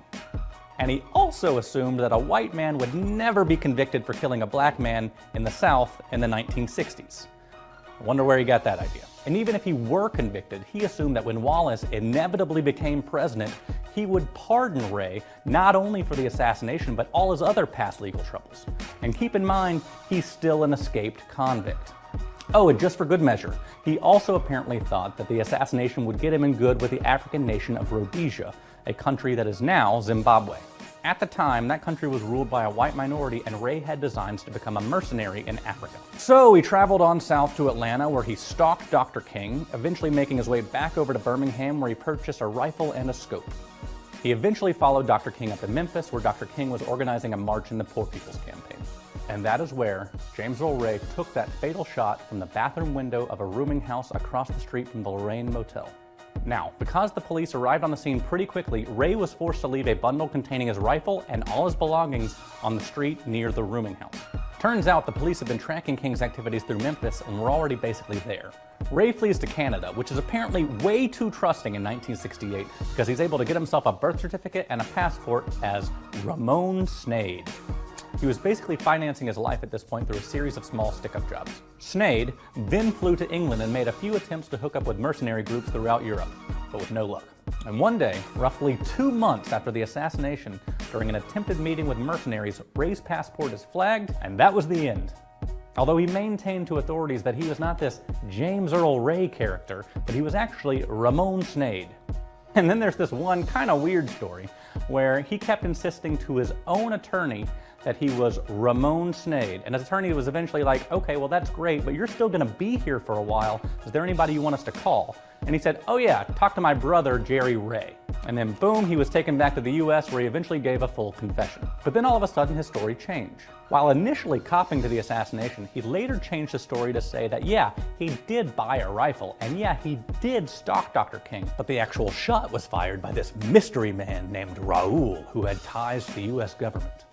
And he also assumed that a white man would never be convicted for killing a black man in the South in the 1960s. I wonder where he got that idea. And even if he were convicted, he assumed that when Wallace inevitably became president, he would pardon Ray not only for the assassination, but all his other past legal troubles. And keep in mind, he's still an escaped convict. Oh, and just for good measure, he also apparently thought that the assassination would get him in good with the African nation of Rhodesia, a country that is now Zimbabwe. At the time, that country was ruled by a white minority, and Ray had designs to become a mercenary in Africa. So he traveled on south to Atlanta, where he stalked Dr. King, eventually making his way back over to Birmingham, where he purchased a rifle and a scope. He eventually followed Dr. King up in Memphis, where Dr. King was organizing a march in the Poor People's Campaign. And that is where James Earl Ray took that fatal shot from the bathroom window of a rooming house across the street from the Lorraine Motel. Now, because the police arrived on the scene pretty quickly, Ray was forced to leave a bundle containing his rifle and all his belongings on the street near the rooming house. Turns out the police had been tracking King's activities through Memphis and were already basically there. Ray flees to Canada, which is apparently way too trusting in 1968 because he's able to get himself a birth certificate and a passport as Ramon Sneyd. He was basically financing his life at this point through a series of small stick-up jobs. Sneyd then flew to England and made a few attempts to hook up with mercenary groups throughout Europe, but with no luck. And one day, roughly 2 months after the assassination, during an attempted meeting with mercenaries, Ray's passport is flagged, and that was the end. Although he maintained to authorities that he was not this James Earl Ray character, but he was actually Ramon Sneyd. And then there's this one kind of weird story where he kept insisting to his own attorney that he was Ramon Sneyd. And his attorney was eventually like, okay, well that's great, but you're still gonna be here for a while. Is there anybody you want us to call? And he said, oh yeah, talk to my brother, Jerry Ray. And then boom, he was taken back to the US where he eventually gave a full confession. But then all of a sudden his story changed. While initially copping to the assassination, he later changed his story to say that yeah, he did buy a rifle, and yeah, he did stalk Dr. King, but the actual shot was fired by this mystery man named Raoul, who had ties to the US government.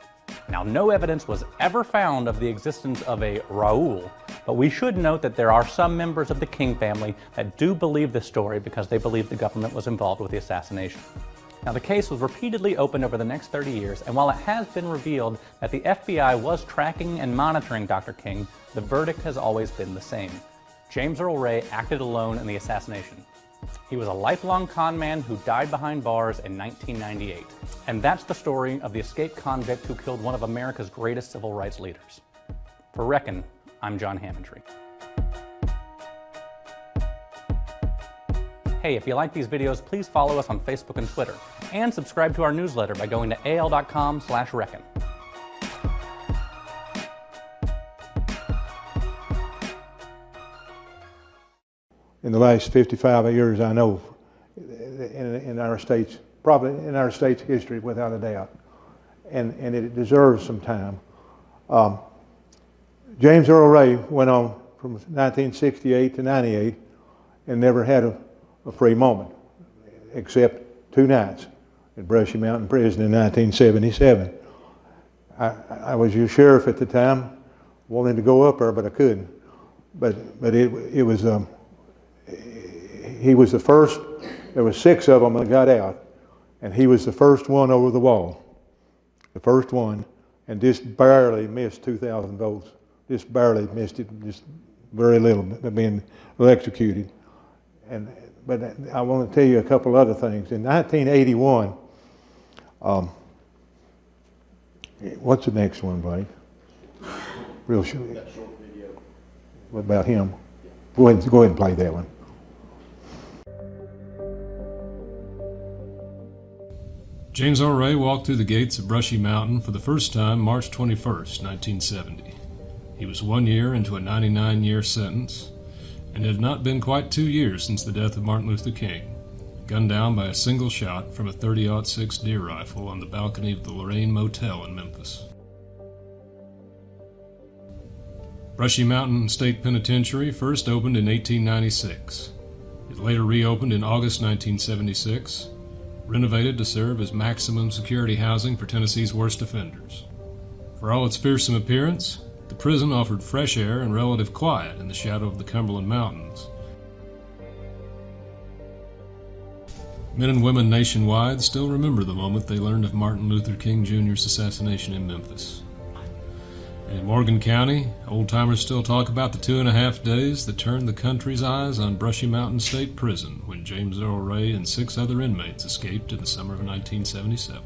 Now, no evidence was ever found of the existence of a Raoul, but we should note that there are some members of the King family that do believe this story because they believe the government was involved with the assassination. Now, the case was repeatedly opened over the next 30 years, and while it has been revealed that the FBI was tracking and monitoring Dr. King, the verdict has always been the same. James Earl Ray acted alone in the assassination. He was a lifelong con man who died behind bars in 1998. And that's the story of the escaped convict who killed one of America's greatest civil rights leaders. For Reckon, I'm John Hammondry. Hey, if you like these videos, please follow us on Facebook and Twitter, and subscribe to our newsletter by going to al.com/reckon. In the last 55 years, I know, in our state's, probably in our state's history, without a doubt, and it deserves some time. James Earl Ray went on from 1968 to 98 and never had a free moment, except 2 nights at Brushy Mountain Prison in 1977. I was your sheriff at the time, wanted to go up there, but I couldn't. But it was. He was the first. There were 6 of them that got out, and he was the first one over the wall, the first one, and just barely missed 2,000 votes. Just barely missed it, just very little being electrocuted. But I want to tell you a couple other things. In 1981, what's the next one, Blake? Real short. That short video. What about him? Go ahead and play that one. James Earl Ray walked through the gates of Brushy Mountain for the first time March 21st, 1970. He was 1 year into a 99-year sentence, and it had not been quite 2 years since the death of Martin Luther King, gunned down by a single shot from a .30-06 deer rifle on the balcony of the Lorraine Motel in Memphis. Brushy Mountain State Penitentiary first opened in 1896. It later reopened in August 1976, renovated to serve as maximum security housing for Tennessee's worst offenders. For all its fearsome appearance, the prison offered fresh air and relative quiet in the shadow of the Cumberland Mountains. Men and women nationwide still remember the moment they learned of Martin Luther King Jr.'s assassination in Memphis. In Morgan County, old-timers still talk about the 2.5 days that turned the country's eyes on Brushy Mountain State Prison when James Earl Ray and 6 other inmates escaped in the summer of 1977.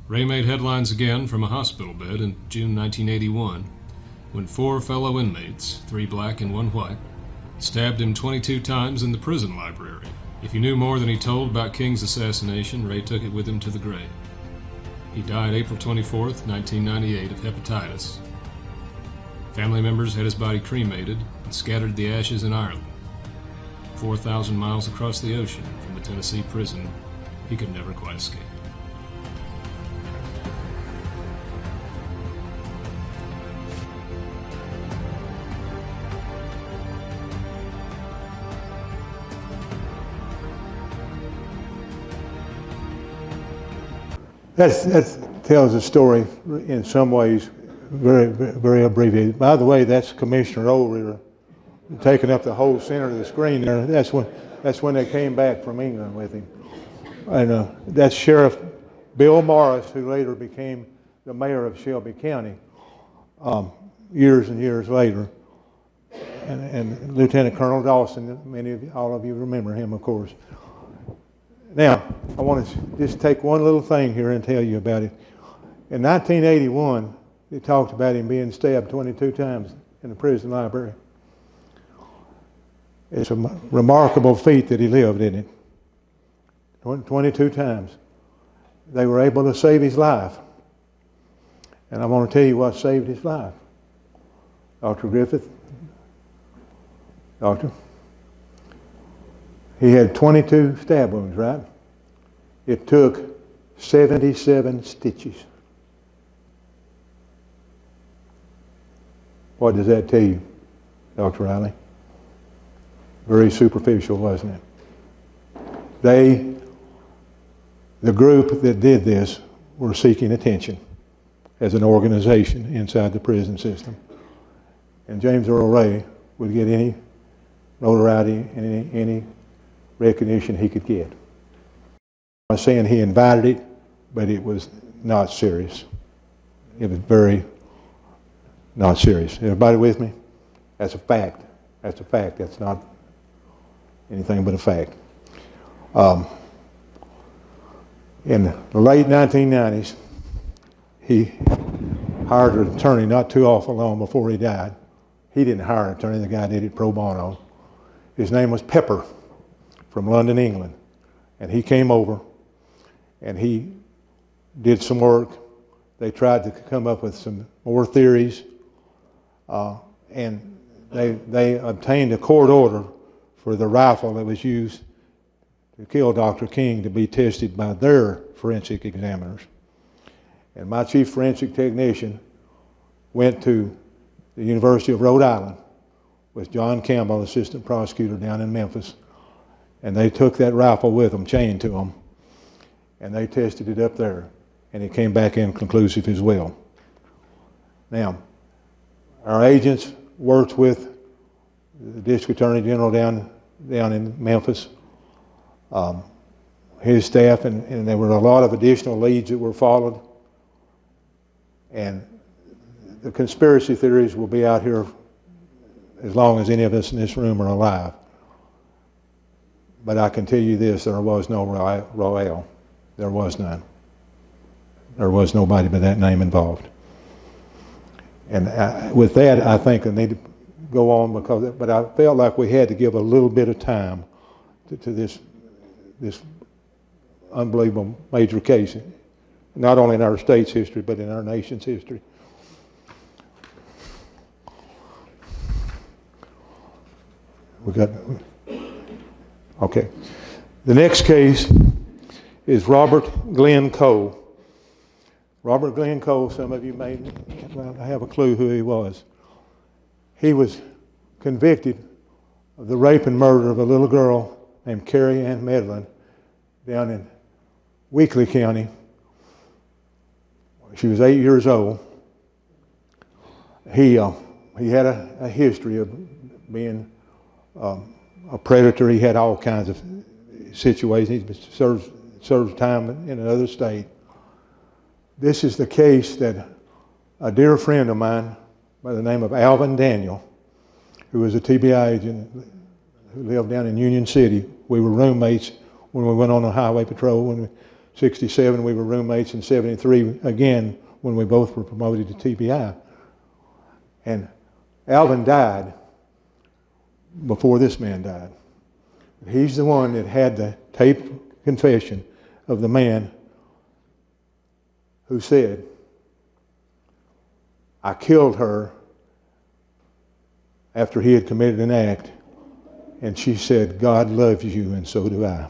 Ray made headlines again from a hospital bed in June 1981 when 4 fellow inmates, 3 black and 1 white, stabbed him 22 times in the prison library. If he knew more than he told about King's assassination, Ray took it with him to the grave. He died April 24, 1998 of hepatitis. Family members had his body cremated and scattered the ashes in Ireland. 4,000 miles across the ocean from the Tennessee prison he could never quite escape. That tells a story in some ways very, very abbreviated. By the way, that's Commissioner Earl taking up the whole center of the screen there. That's when they came back from England with him. And that's Sheriff Bill Morris, who later became the mayor of Shelby County years and years later. And Lieutenant Colonel Dawson, all of you remember him, of course. Now, I want to just take one little thing here and tell you about it. In 1981, they talked about him being stabbed 22 times in the prison library. It's a remarkable feat that he lived, isn't it? 22 times. They were able to save his life. And I want to tell you what saved his life. Dr. Griffith. Doctor. He had 22 stab wounds, right? It took 77 stitches. What does that tell you, Dr. Riley? Very superficial, wasn't it? The group that did this were seeking attention as an organization inside the prison system. And James Earl Ray would get any notoriety and any recognition he could get. I'm saying he invited it, but it was not serious. It was very not serious. Everybody with me? That's a fact. That's a fact. That's not anything but a fact. In the late 1990s, he hired an attorney not too awful long before he died. He didn't hire an attorney. The guy did it pro bono. His name was Pepper from London, England. And he came over and he did some work. They tried to come up with some more theories. And they obtained a court order for the rifle that was used to kill Dr. King to be tested by their forensic examiners. And my chief forensic technician went to the University of Rhode Island with John Campbell, assistant prosecutor down in Memphis. And they took that rifle with them, chained to them, and they tested it up there. And it came back inconclusive as well. Now, our agents worked with the district attorney general down in Memphis, his staff, and there were a lot of additional leads that were followed. And the conspiracy theories will be out here as long as any of us in this room are alive. But I can tell you this, there was no Royale. There was none. There was nobody by that name involved. And with that, I think I need to go on but I felt like we had to give a little bit of time to this unbelievable major case, not only in our state's history, but in our nation's history. Okay. The next case is Robert Glenn Cole. Robert Glenn Cole, some of you may have a clue who he was. He was convicted of the rape and murder of a little girl named Carrie Ann Medlin down in Weakley County. She was 8 years old. He had a history of being a predator. He had all kinds of situations. He served time in another state. This is the case that a dear friend of mine by the name of Alvin Daniel, who was a TBI agent who lived down in Union City. We were roommates when we went on the highway patrol. In '67, we were roommates. In '73, again, when we both were promoted to TBI. And Alvin died before this man died. He's the one that had the taped confession of the man who said, I killed her after he had committed an act, and she said, God loves you and so do I.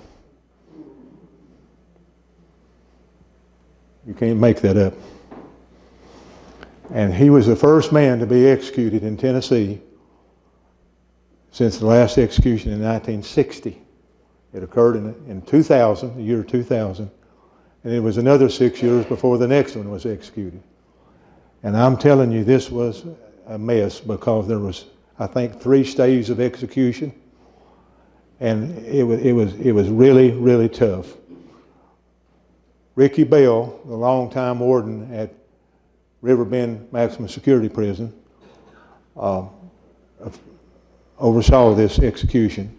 You can't make that up. And he was the first man to be executed in Tennessee since the last execution in 1960. It occurred in 2000, the year 2000, and it was another 6 years before the next one was executed. And I'm telling you, this was a mess because there was, I think, 3 stays of execution, and it was really, really tough. Ricky Bell, the longtime warden at Riverbend Maximum Security Prison, oversaw this execution.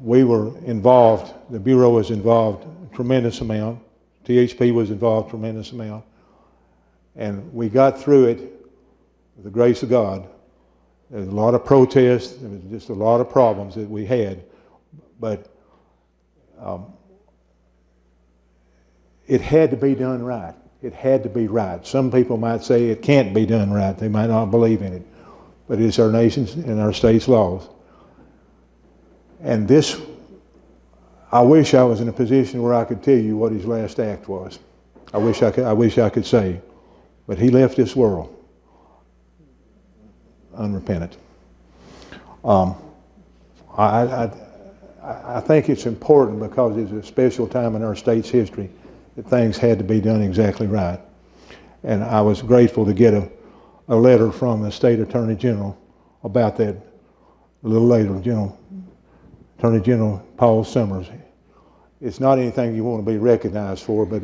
We were involved, the Bureau was involved a tremendous amount, THP was involved a tremendous amount, and we got through it with the grace of God. There was a lot of protests, there was just a lot of problems that we had, but it had to be done right. It had to be right. Some people might say it can't be done right. They might not believe in it, but it's our nation's and our state's laws. And this, I wish I was in a position where I could tell you what his last act was. I wish I could say, but he left this world unrepentant. I think it's important because it's a special time in our state's history that things had to be done exactly right. And I was grateful to get a letter from the State Attorney General about that a little later, Attorney General Paul Summers. It's not anything you want to be recognized for, but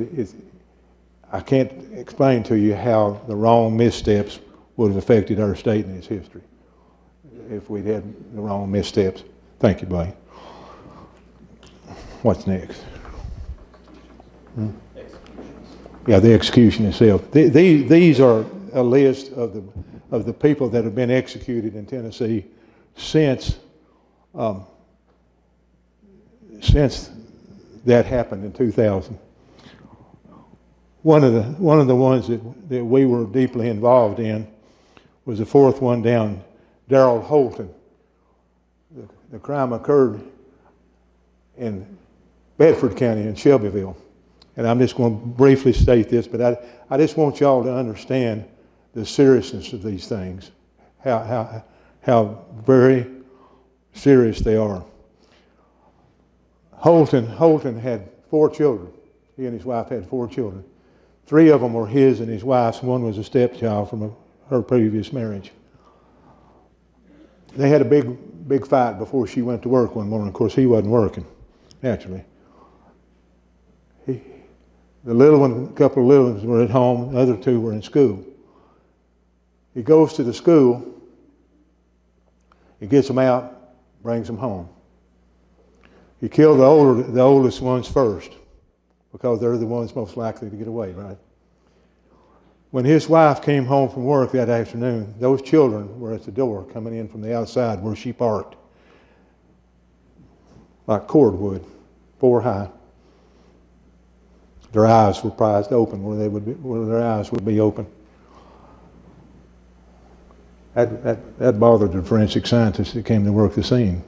I can't explain to you how the wrong missteps would have affected our state and its history if we'd had the wrong missteps. Thank you, Blaine. What's next? Yeah, the execution itself. These are a list of the people that have been executed in Tennessee since that happened in 2000. One of the ones that we were deeply involved in was the 4th one down, Darrell Holton. The crime occurred in Bedford County in Shelbyville. And I'm just going to briefly state this, but I just want y'all to understand the seriousness of these things, how very serious they are. Holton had 4 children. He and his wife had 4 children. 3 of them were his and his wife's. 1 was a stepchild from her previous marriage. They had a big fight before she went to work one morning. Of course, he wasn't working, naturally. The little one, a couple of little ones were at home, the other 2 were in school. He goes to the school, he gets them out, brings them home. He killed the oldest ones first, because they're the ones most likely to get away, right? When his wife came home from work that afternoon, those children were at the door coming in from the outside where she parked, like cordwood, 4 high. Their eyes were prized open where their eyes would be open. That bothered the forensic scientists that came to work the scene.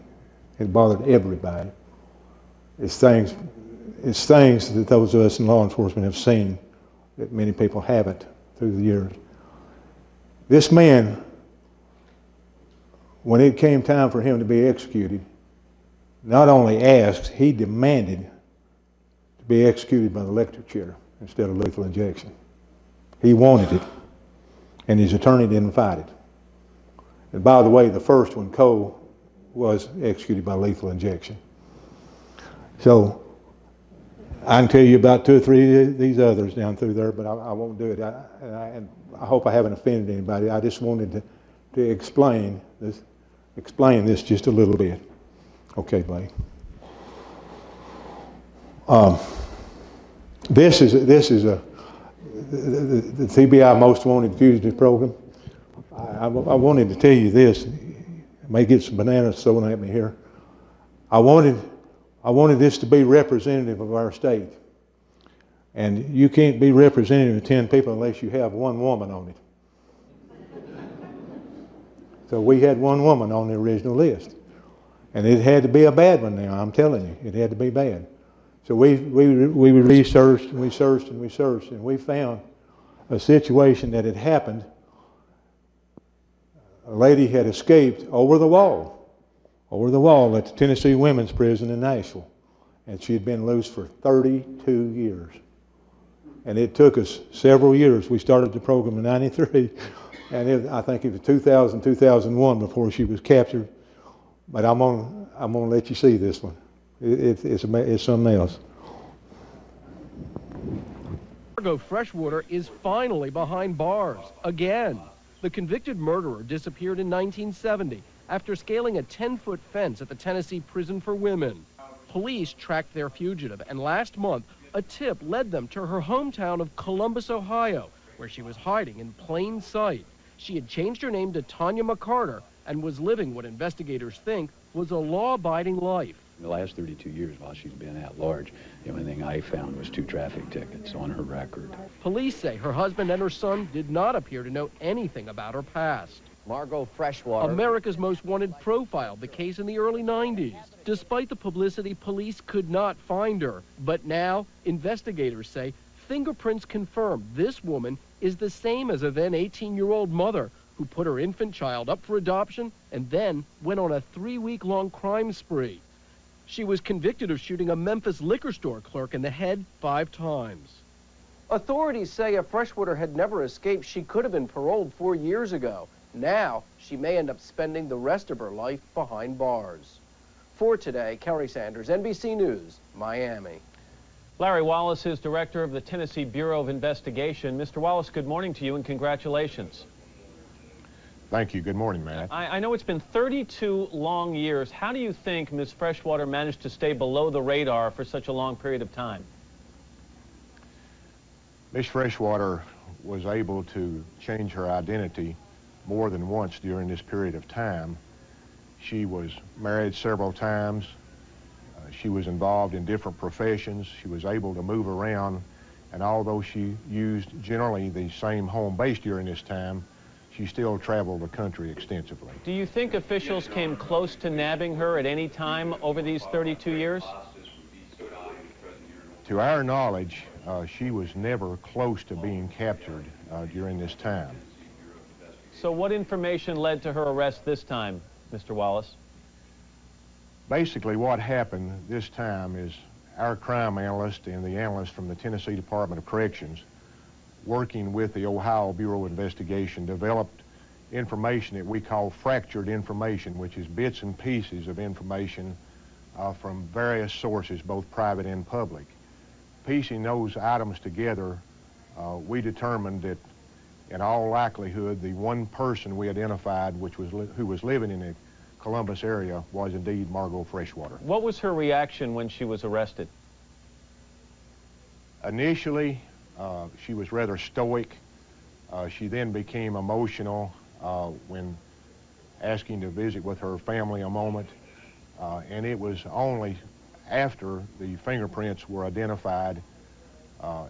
It bothered everybody. It's things that those of us in law enforcement have seen that many people haven't through the years. This man, when it came time for him to be executed, not only asked, he demanded to be executed by the electric chair instead of lethal injection. He wanted it, and his attorney didn't fight it. And by the way, the first one, Cole, was executed by lethal injection. So I can tell you about 2 or 3 of these others down through there, but I won't do it. And I hope I haven't offended anybody. I just wanted to explain this just a little bit. Okay, Blake. This is the TBI Most Wanted Fugitive Program. I wanted to tell you this. I may get some bananas thrown at me here. I wanted this to be representative of our state. And you can't be representative of 10 people unless you have one woman on it. So we had one woman on the original list. And it had to be a bad one now, I'm telling you. It had to be bad. So we researched and we searched and we searched, and we found a situation that had happened. A lady had escaped over the wall at the Tennessee Women's Prison in Nashville. And she had been loose for 32 years. And it took us several years. We started the program in '93, and I think it was 2000, 2001 before she was captured. But I'm gonna let you see this one. It's something else. Margot Freshwater is finally behind bars again. The convicted murderer disappeared in 1970 after scaling a 10-foot fence at the Tennessee Prison for Women. Police tracked their fugitive, and last month, a tip led them to her hometown of Columbus, Ohio, where she was hiding in plain sight. She had changed her name to Tanya McCarter and was living what investigators think was a law-abiding life. The last 32 years while she's been at large, the only thing I found was 2 traffic tickets on her record. Police say her husband and her son did not appear to know anything about her past. Margot Freshwater. America's Most Wanted profiled the case in the early 90s. Despite the publicity, police could not find her. But now, investigators say fingerprints confirm this woman is the same as a then 18-year-old mother who put her infant child up for adoption and then went on a 3-week-long crime spree. She was convicted of shooting a Memphis liquor store clerk in the head 5 times. Authorities say if Freshwater had never escaped, she could have been paroled 4 years ago. Now, she may end up spending the rest of her life behind bars. For today, Kerry Sanders, NBC News, Miami. Larry Wallace is director of the Tennessee Bureau of Investigation. Mr. Wallace, good morning to you and congratulations. Thank you. Good morning, Matt. I know it's been 32 long years. How do you think Ms. Freshwater managed to stay below the radar for such a long period of time? Ms. Freshwater was able to change her identity more than once during this period of time. She was married several times. She was involved in different professions. She was able to move around, and although she used generally the same home base during this time, she still traveled the country extensively. Do you think officials came close to nabbing her at any time over these 32 years? To our knowledge, she was never close to being captured during this time. So what information led to her arrest this time, Mr. Wallace? Basically what happened this time is our crime analyst and the analyst from the Tennessee Department of Corrections, working with the Ohio Bureau of Investigation, developed information that we call fractured information, which is bits and pieces of information from various sources, both private and public. Piecing those items together, we determined that in all likelihood, the one person we identified who was living in the Columbus area was indeed Margot Freshwater. What was her reaction when she was arrested? Initially, she was rather stoic. She then became emotional when asking to visit with her family a moment. And it was only after the fingerprints were identified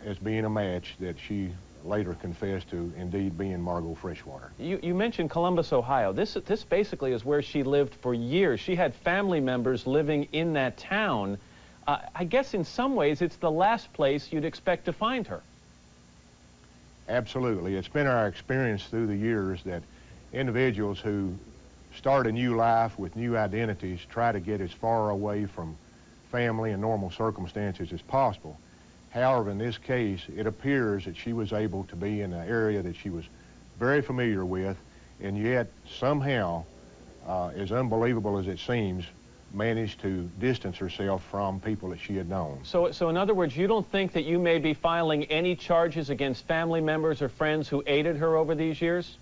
as being a match that she later confessed to indeed being Margot Freshwater. You mentioned Columbus, Ohio. This basically is where she lived for years. She had family members living in that town. I guess in some ways it's the last place you'd expect to find her. Absolutely. It's been our experience through the years that individuals who start a new life with new identities try to get as far away from family and normal circumstances as possible. However, in this case, it appears that she was able to be in an area that she was very familiar with, and yet somehow, as unbelievable as it seems, managed to distance herself from people that she had known. So in other words, you don't think that you may be filing any charges against family members or friends who aided her over these years?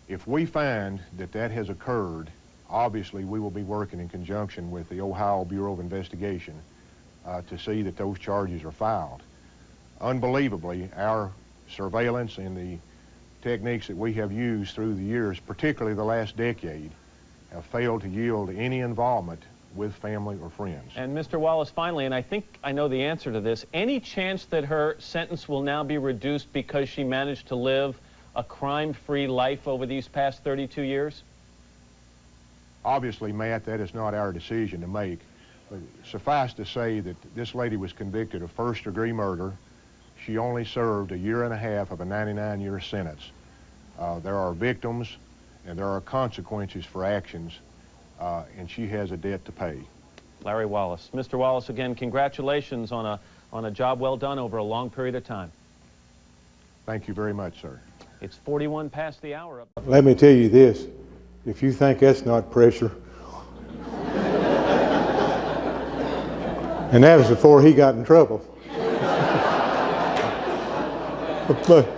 If we find that that has occurred, obviously we will be working in conjunction with the Ohio Bureau of Investigation to see that those charges are filed. Unbelievably, our surveillance and the techniques that we have used through the years, particularly the last decade, have failed to yield any involvement with family or friends. And Mr. Wallace, finally, and I think I know the answer to this, any chance that her sentence will now be reduced because she managed to live a crime-free life over these past 32 years? Obviously, Matt, that is not our decision to make. But suffice to say that this lady was convicted of first-degree murder. She only served 1.5 years of a 99-year sentence. There are victims and there are consequences for actions, and she has a debt to pay. Larry Wallace. Mr. Wallace, again, congratulations on a job well done over a long period of time. Thank you very much, sir. It's 41 past the hour. Let me tell you this, if you think that's not pressure, and that was before he got in trouble. But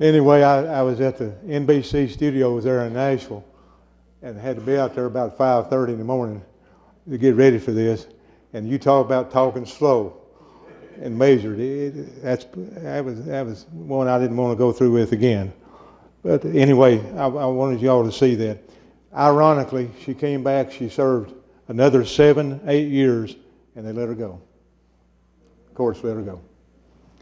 anyway, I was at the NBC studios there in Nashville and had to be out there about 5:30 in the morning to get ready for this. And you talk about talking slow and measured. That was one I didn't want to go through with again. But anyway, I wanted you all to see that. Ironically, she came back, she served another 7, 8 years, and they let her go. Of course, let her go.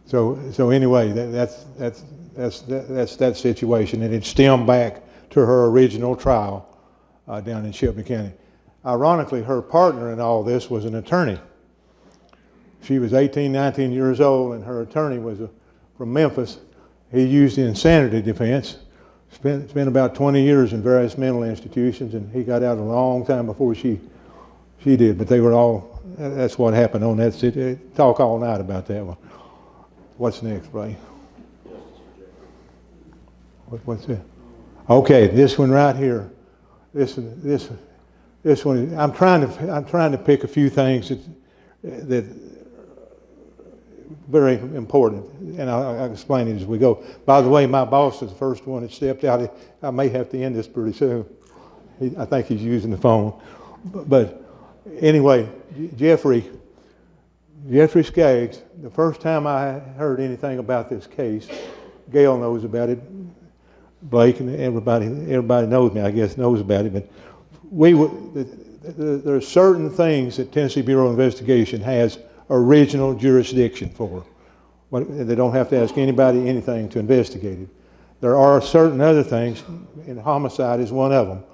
So anyway, that's that situation, and it stemmed back to her original trial down in Shelby County. Ironically, her partner in all this was an attorney. She was 18, 19 years old, and her attorney was from Memphis. He used the insanity defense. Spent about 20 years in various mental institutions, and he got out a long time before she did. But they were all. That's what happened on that. Talk all night about that one. What's next, Ray? What's that? Okay, this one right here. This one. I'm trying to pick a few things that very important, and I'll explain it as we go. By the way, my boss is the first one that stepped out. I may have to end this pretty soon. I think he's using the phone. But anyway, Jeffrey Skaggs, the first time I heard anything about this case, Gail knows about it, Blake, and everybody knows me, I guess, knows about it, but there are certain things that Tennessee Bureau of Investigation has original jurisdiction for. They don't have to ask anybody anything to investigate it. There are certain other things, and homicide is one of them,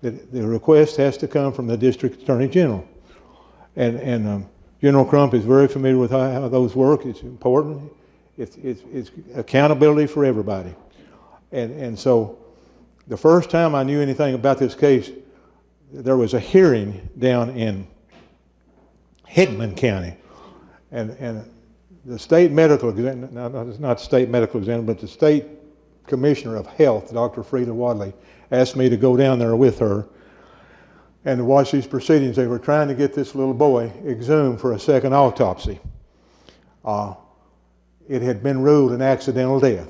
that the request has to come from the District Attorney General. And General Crump is very familiar with how those work. It's important. It's accountability for everybody. And so the first time I knew anything about this case, there was a hearing down in Hickman County. And the state medical examiner, not state medical examiner, but the state commissioner of health, Dr. Frida Wadley, asked me to go down there with her and to watch these proceedings. They were trying to get this little boy exhumed for a second autopsy. It had been ruled an accidental death.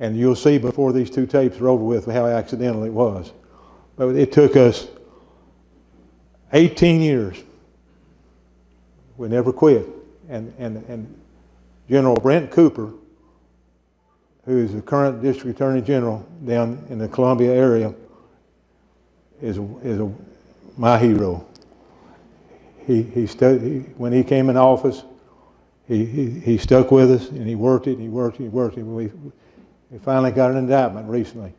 And you'll see before these two tapes are over with how accidental it was. But it took us 18 years. We never quit. And General Brent Cooper, who is the current District Attorney General down in the Columbia area, is my hero. When he came in office, he stuck with us, and he worked it. We finally got an indictment recently.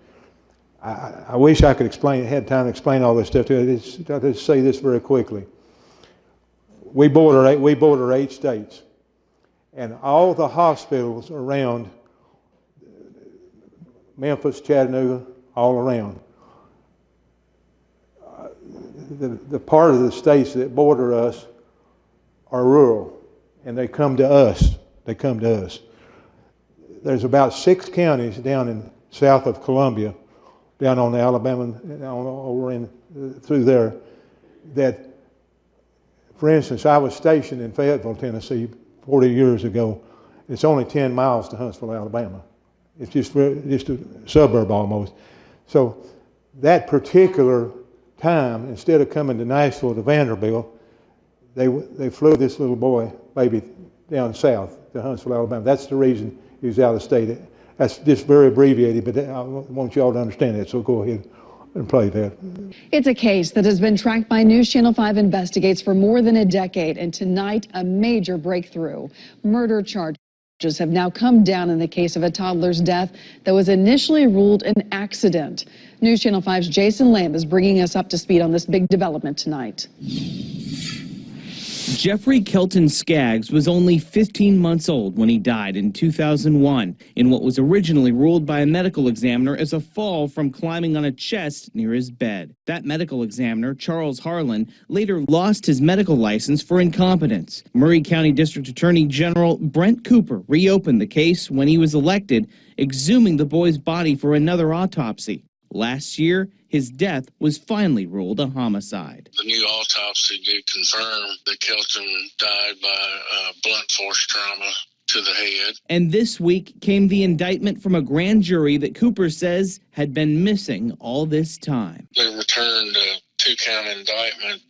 I wish I could had time to explain all this stuff to you. I'll just say this very quickly. We border 8 states, and all the hospitals around Memphis, Chattanooga, all around. The part of the states that border us are rural, and they come to us. There's about 6 counties down in south of Columbia down on the Alabama, over in through there, that, for instance, I was stationed in Fayetteville, Tennessee, 40 years ago. It's only 10 miles to Huntsville, Alabama. It's just a suburb almost. So that particular time, instead of coming to Nashville to Vanderbilt, they flew this little boy, baby, down south to Huntsville, Alabama. That's the reason he was out of state. That's just very abbreviated, but I want you all to understand that, so go ahead and play that. It's a case that has been tracked by News Channel 5 Investigates for more than a decade, and tonight, a major breakthrough. Murder charges have now come down in the case of a toddler's death that was initially ruled an accident. News Channel 5's Jason Lamb is bringing us up to speed on this big development tonight. Jeffrey Kelton Skaggs was only 15 months old when he died in 2001 in what was originally ruled by a medical examiner as a fall from climbing on a chest near his bed. That medical examiner, Charles Harlan, later lost his medical license for incompetence. Murray County District Attorney General Brent Cooper reopened the case when he was elected, exhuming the boy's body for another autopsy. Last year, his death was finally ruled a homicide. The new autopsy did confirm that Kelton died by blunt force trauma to the head. And this week came the indictment from a grand jury that Cooper says had been missing all this time. They returned a two-count indictment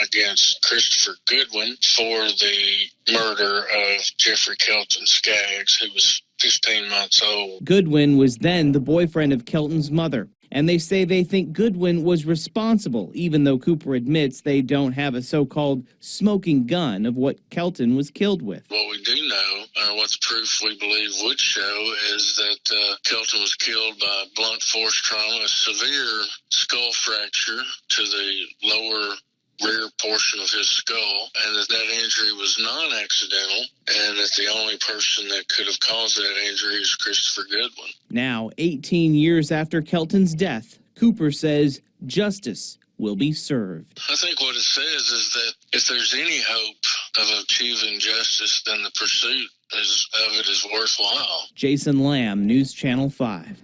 against Christopher Goodwin for the murder of Jeffrey Kelton Skaggs, who was 15 months old. Goodwin was then the boyfriend of Kelton's mother, and they say they think Goodwin was responsible, even though Cooper admits they don't have a so-called smoking gun of what Kelton was killed with. What we do know, or what the proof we believe would show, is that Kelton was killed by blunt force trauma, a severe skull fracture to the lower rear portion of his skull, and that injury was non-accidental, and that the only person that could have caused that injury is Christopher Goodwin. Now, 18 years after Kelton's death, Cooper says justice will be served. I think what it says is that if there's any hope of achieving justice, then the pursuit of it is worthwhile. Jason Lamb, News Channel 5.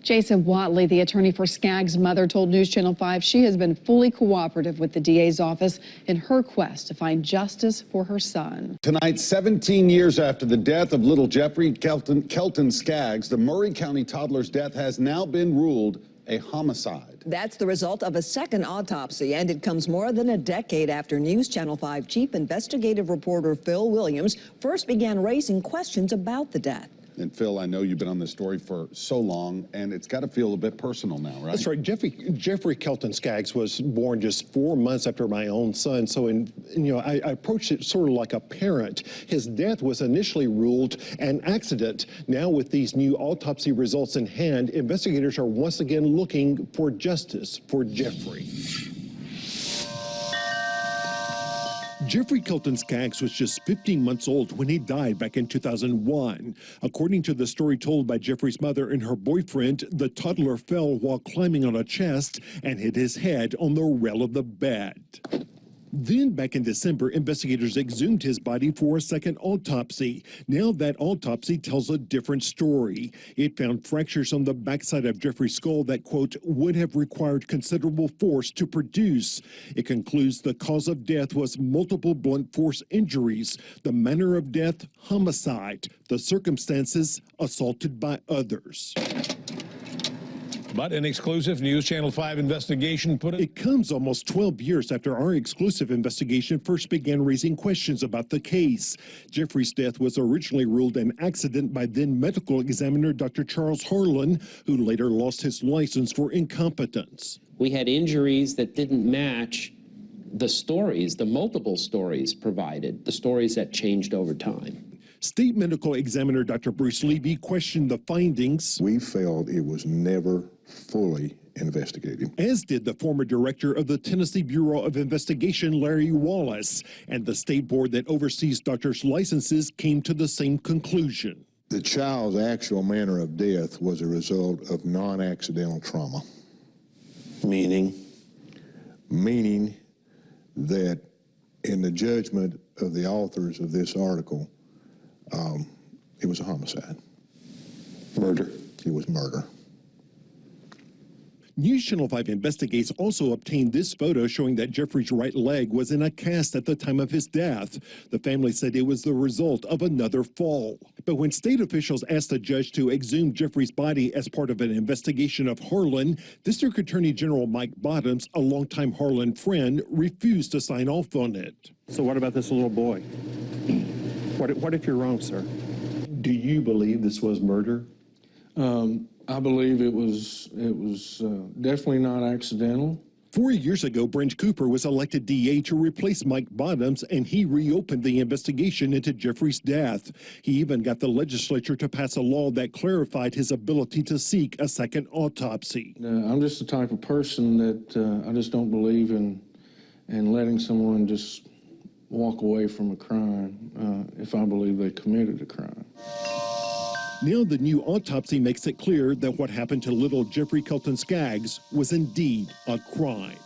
Jason Watley, the attorney for Skaggs' mother, told News Channel 5 she has been fully cooperative with the DA's office in her quest to find justice for her son. Tonight, 17 years after the death of little Jeffrey Kelton Skaggs, the Murray County toddler's death has now been ruled a homicide. That's the result of a second autopsy, and it comes more than a decade after News Channel 5 chief investigative reporter Phil Williams first began raising questions about the death. And Phil, I know you've been on this story for so long, and it's got to feel a bit personal now, right? That's right. Jeffrey Kelton Skaggs was born just 4 months after my own son. So, I approached it sort of like a parent. His death was initially ruled an accident. Now, with these new autopsy results in hand, investigators are once again looking for justice for Jeffrey. Jeffrey Kelton Skaggs was just 15 months old when he died back in 2001. According to the story told by Jeffrey's mother and her boyfriend, the toddler fell while climbing on a chest and hit his head on the rail of the bed. Then, back in December, investigators exhumed his body for a second autopsy. Now that autopsy tells a different story. It found fractures on the backside of Jeffrey's skull that, quote, would have required considerable force to produce. It concludes the cause of death was multiple blunt force injuries, the manner of death, homicide, the circumstances, assaulted by others. But an exclusive News Channel 5 investigation put it comes almost 12 years after our exclusive investigation first began raising questions about the case. Jeffrey's death was originally ruled an accident by then medical examiner Dr. Charles Harlan, who later lost his license for incompetence. We had injuries that didn't match the stories, the multiple stories provided, the stories that changed over time. State medical examiner Dr. Bruce Levy questioned the findings. We felt it was never fully investigated. As did the former director of the Tennessee Bureau of Investigation, Larry Wallace, and the state board that oversees doctors' licenses came to the same conclusion. The child's actual manner of death was a result of non-accidental trauma. Meaning? Meaning that in the judgment of the authors of this article, it was a homicide. Murder. It was murder. News Channel 5 Investigates also obtained this photo showing that Jeffrey's right leg was in a cast at the time of his death. The family said it was the result of another fall. But when state officials asked the judge to exhume Jeffrey's body as part of an investigation of Harlan, District Attorney General Mike Bottoms, a longtime Harlan friend, refused to sign off on it. So what about this little boy? What if you're wrong, sir? Do you believe this was murder? I believe it was definitely not accidental. 4 years ago, Brent Cooper was elected DA to replace Mike Bottoms, and he reopened the investigation into Jeffrey's death. He even got the legislature to pass a law that clarified his ability to seek a second autopsy. I'm just the type of person that I just don't believe in letting someone just walk away from a crime if I believe they committed a crime. Now the new autopsy makes it clear that what happened to little Jeffrey Kelton Skaggs was indeed a crime.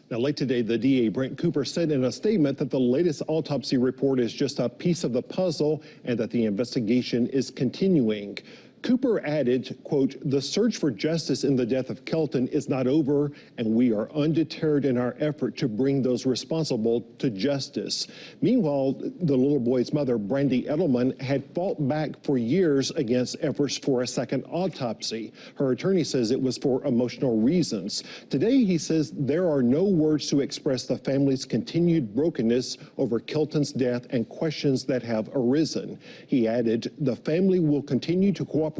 Now, late today, the DA, Brent Cooper, said in a statement that the latest autopsy report is just a piece of the puzzle and that the investigation is continuing. Cooper added, quote, "The search for justice in the death of Kelton is not over, and we are undeterred in our effort to bring those responsible to justice." Meanwhile, the little boy's mother, Brandy Edelman, had fought back for years against efforts for a second autopsy. Her attorney says it was for emotional reasons. Today, he says there are no words to express the family's continued brokenness over Kelton's death and questions that have arisen. He added, "The family will continue to cooperate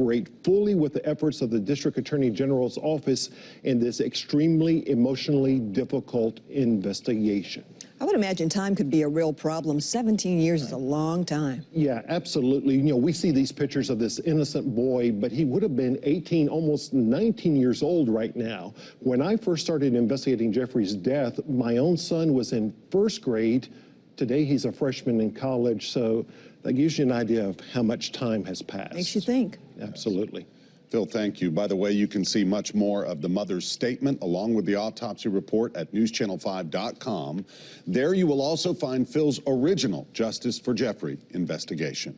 fully with the efforts of the District Attorney General's office in this extremely emotionally difficult investigation." I would imagine time could be a real problem. 17 years is a long time. Yeah, absolutely. You know, we see these pictures of this innocent boy, but he would have been 18, almost 19 years old right now. When I first started investigating Jeffrey's death, my own son was in first grade. Today, he's a freshman in college, so that gives you an idea of how much time has passed. Makes you think. Absolutely. Phil, thank you. By the way, you can see much more of the mother's statement along with the autopsy report at newschannel5.com. There you will also find Phil's original Justice for Jeffrey investigation.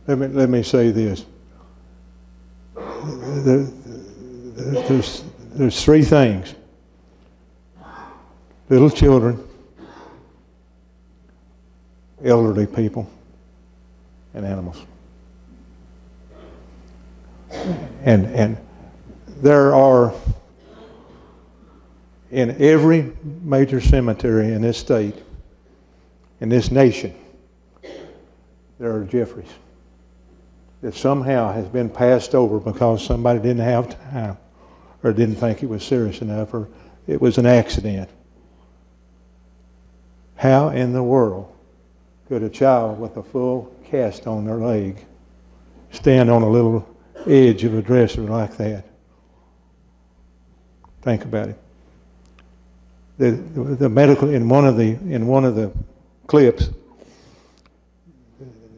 Let me say this. There's three things. Little children, elderly people, and animals. And there are, in every major cemetery in this state, in this nation, there are Jeffreys that somehow has been passed over because somebody didn't have time or didn't think it was serious enough or it was an accident. How in the world could a child with a full cast on their leg stand on a little edge of a dresser like that? Think about it. The medical in one of the clips,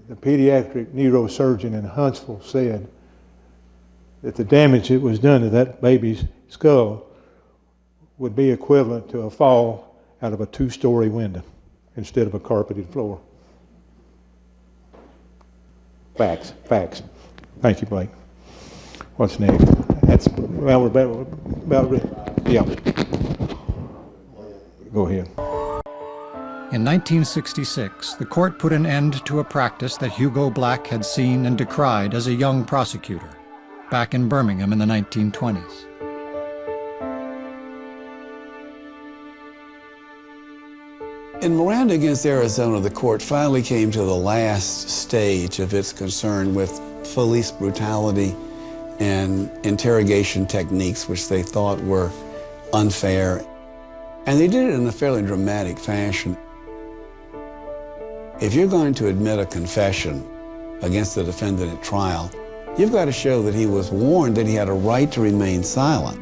the pediatric neurosurgeon in Huntsville said that the damage that was done to that baby's skull would be equivalent to a fall out of a 2-story window instead of a carpeted floor. Facts. Thank you, Blake. What's next? Well, we're about yeah. Go ahead. In 1966, the court put an end to a practice that Hugo Black had seen and decried as a young prosecutor back in Birmingham in the 1920s. In Miranda against Arizona, the court finally came to the last stage of its concern with police brutality and interrogation techniques which they thought were unfair. And they did it in a fairly dramatic fashion. If you're going to admit a confession against the defendant at trial, you've got to show that he was warned that he had a right to remain silent.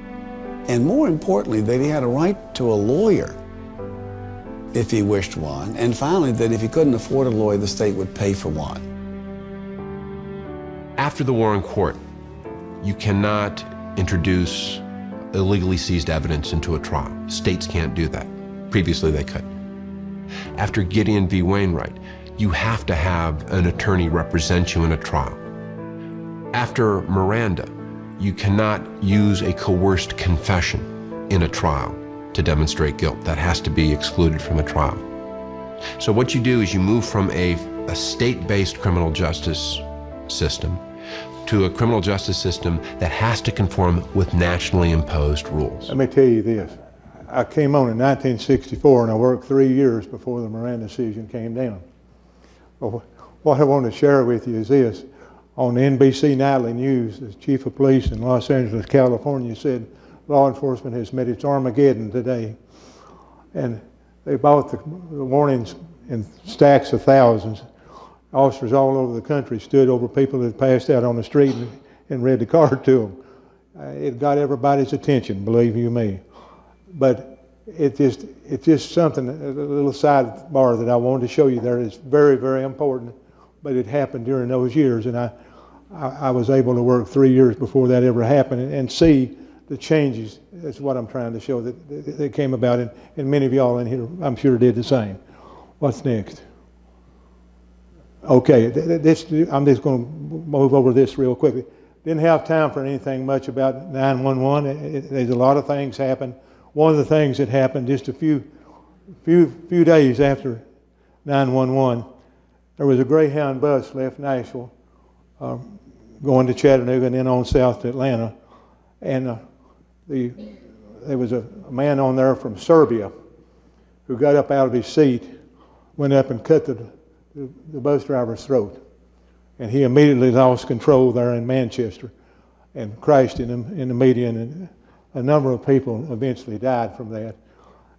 And more importantly, that he had a right to a lawyer if he wished one. And finally, that if he couldn't afford a lawyer, the state would pay for one. After the war in court, you cannot introduce illegally seized evidence into a trial. States can't do that. Previously, they could. After Gideon v. Wainwright, you have to have an attorney represent you in a trial. After Miranda, You cannot use a coerced confession in a trial to demonstrate guilt. That has to be excluded from a trial. So what you do is you move from a state-based criminal justice system to a criminal justice system that has to conform with nationally imposed rules. Let me tell you this. I came on in 1964 and I worked 3 years before the Miranda decision came down. Well, what I want to share with you is this. On the NBC Nightly News, the chief of police in Los Angeles, California said law enforcement has met its Armageddon today. And they bought the warnings in stacks of thousands. Officers all over the country stood over people that passed out on the street and read the card to them. It got everybody's attention, believe you me. But it's just something, a little sidebar that I wanted to show you there. It's very, very important, but it happened during those years, and I was able to work 3 years before that ever happened and see the changes. That's what I'm trying to show that came about, and many of y'all in here, I'm sure, did the same. What's next? Okay, I'm just going to move over this real quickly. Didn't have time for anything much about 911. There's a lot of things happen. One of the things that happened just a few days after 911, there was a Greyhound bus left Nashville going to Chattanooga and then on south to Atlanta. And there was a man on there from Serbia who got up out of his seat, went up and cut the bus driver's throat. And he immediately lost control there in Manchester and crashed in the median, and a number of people eventually died from that.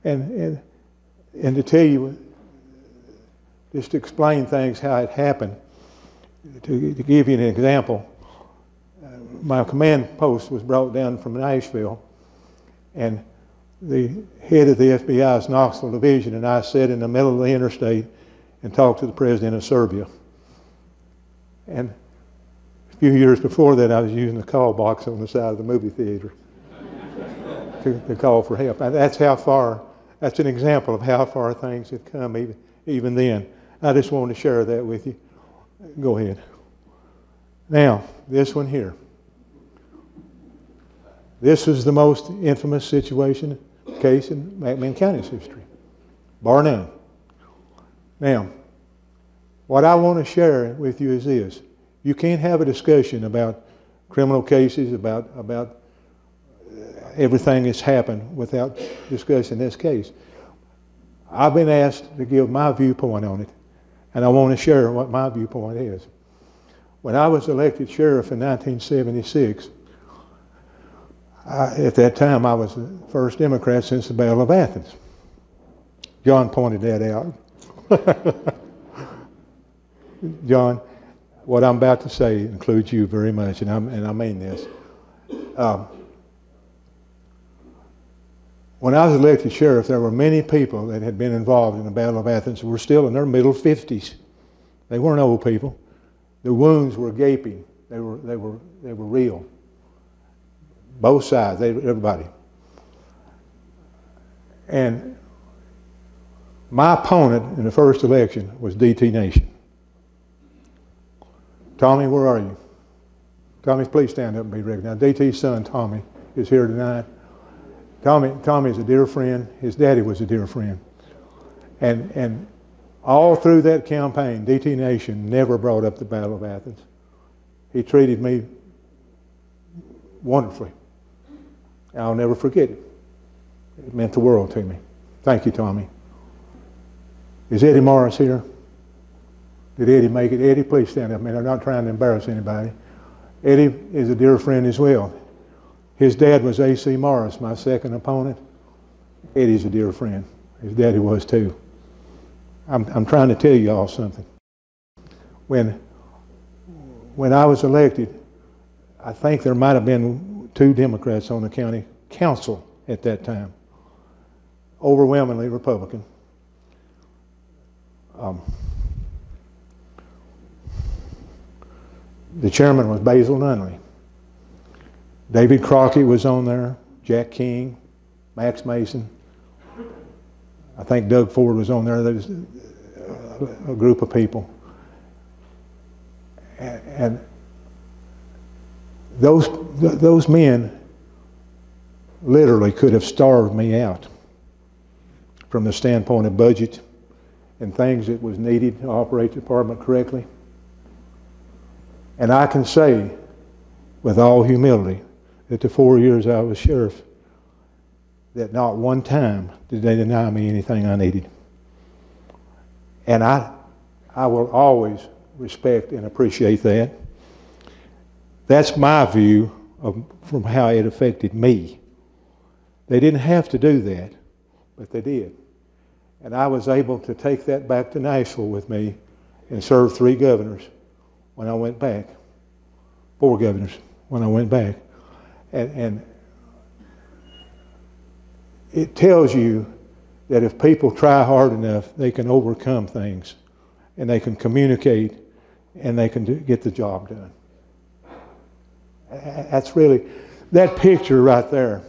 And to tell you, just to explain things, how it happened, to give you an example, my command post was brought down from Nashville, and the head of the FBI's Knoxville division and I sat in the middle of the interstate and talked to the president of Serbia. And a few years before that, I was using the call box on the side of the movie theater to call for help. And that's how far, that's an example of how far things have come even then. I just wanted to share that with you. Go ahead. Now, this one here. This is the most infamous case in McMinn County's history, bar none. Now, what I want to share with you is this. You can't have a discussion about criminal cases, about everything that's happened without discussing this case. I've been asked to give my viewpoint on it, and I want to share what my viewpoint is. When I was elected sheriff in 1976, at that time I was the first Democrat since the Battle of Athens. John pointed that out. John, what I'm about to say includes you very much, and I mean this. When I was elected sheriff, there were many people that had been involved in the Battle of Athens who were still in their middle 50s. They weren't old people. The wounds were gaping. They were real. Both sides, everybody. And my opponent in the first election was DT Nation. Tommy, where are you? Tommy, please stand up and be recognized. DT's son, Tommy, is here tonight. Tommy is a dear friend. His daddy was a dear friend. And all through that campaign, DT Nation never brought up the Battle of Athens. He treated me wonderfully. I'll never forget it. It meant the world to me. Thank you, Tommy. Is Eddie Morris here? Did Eddie make it? Eddie, please stand up, man. I'm not trying to embarrass anybody. Eddie is a dear friend as well. His dad was A.C. Morris, my second opponent. Eddie's a dear friend. His daddy was too. I'm trying to tell you all something. When I was elected, I think there might have been 2 Democrats on the county council at that time. Overwhelmingly Republican. The chairman was Basil Nunley. David Crockett was on there, Jack King, Max Mason. I think Doug Ford was on there. There was a group of people. And those men literally could have starved me out from the standpoint of budget and things that was needed to operate the department correctly. And I can say with all humility that the 4 years I was sheriff, that not one time did they deny me anything I needed. And I will always respect and appreciate that. That's my view from how it affected me. They didn't have to do that, but they did. And I was able to take that back to Nashville with me and serve 3 governors when I went back. 4 governors when I went back. And it tells you that if people try hard enough, they can overcome things, and they can communicate, and they can get the job done. That's really, that picture right there,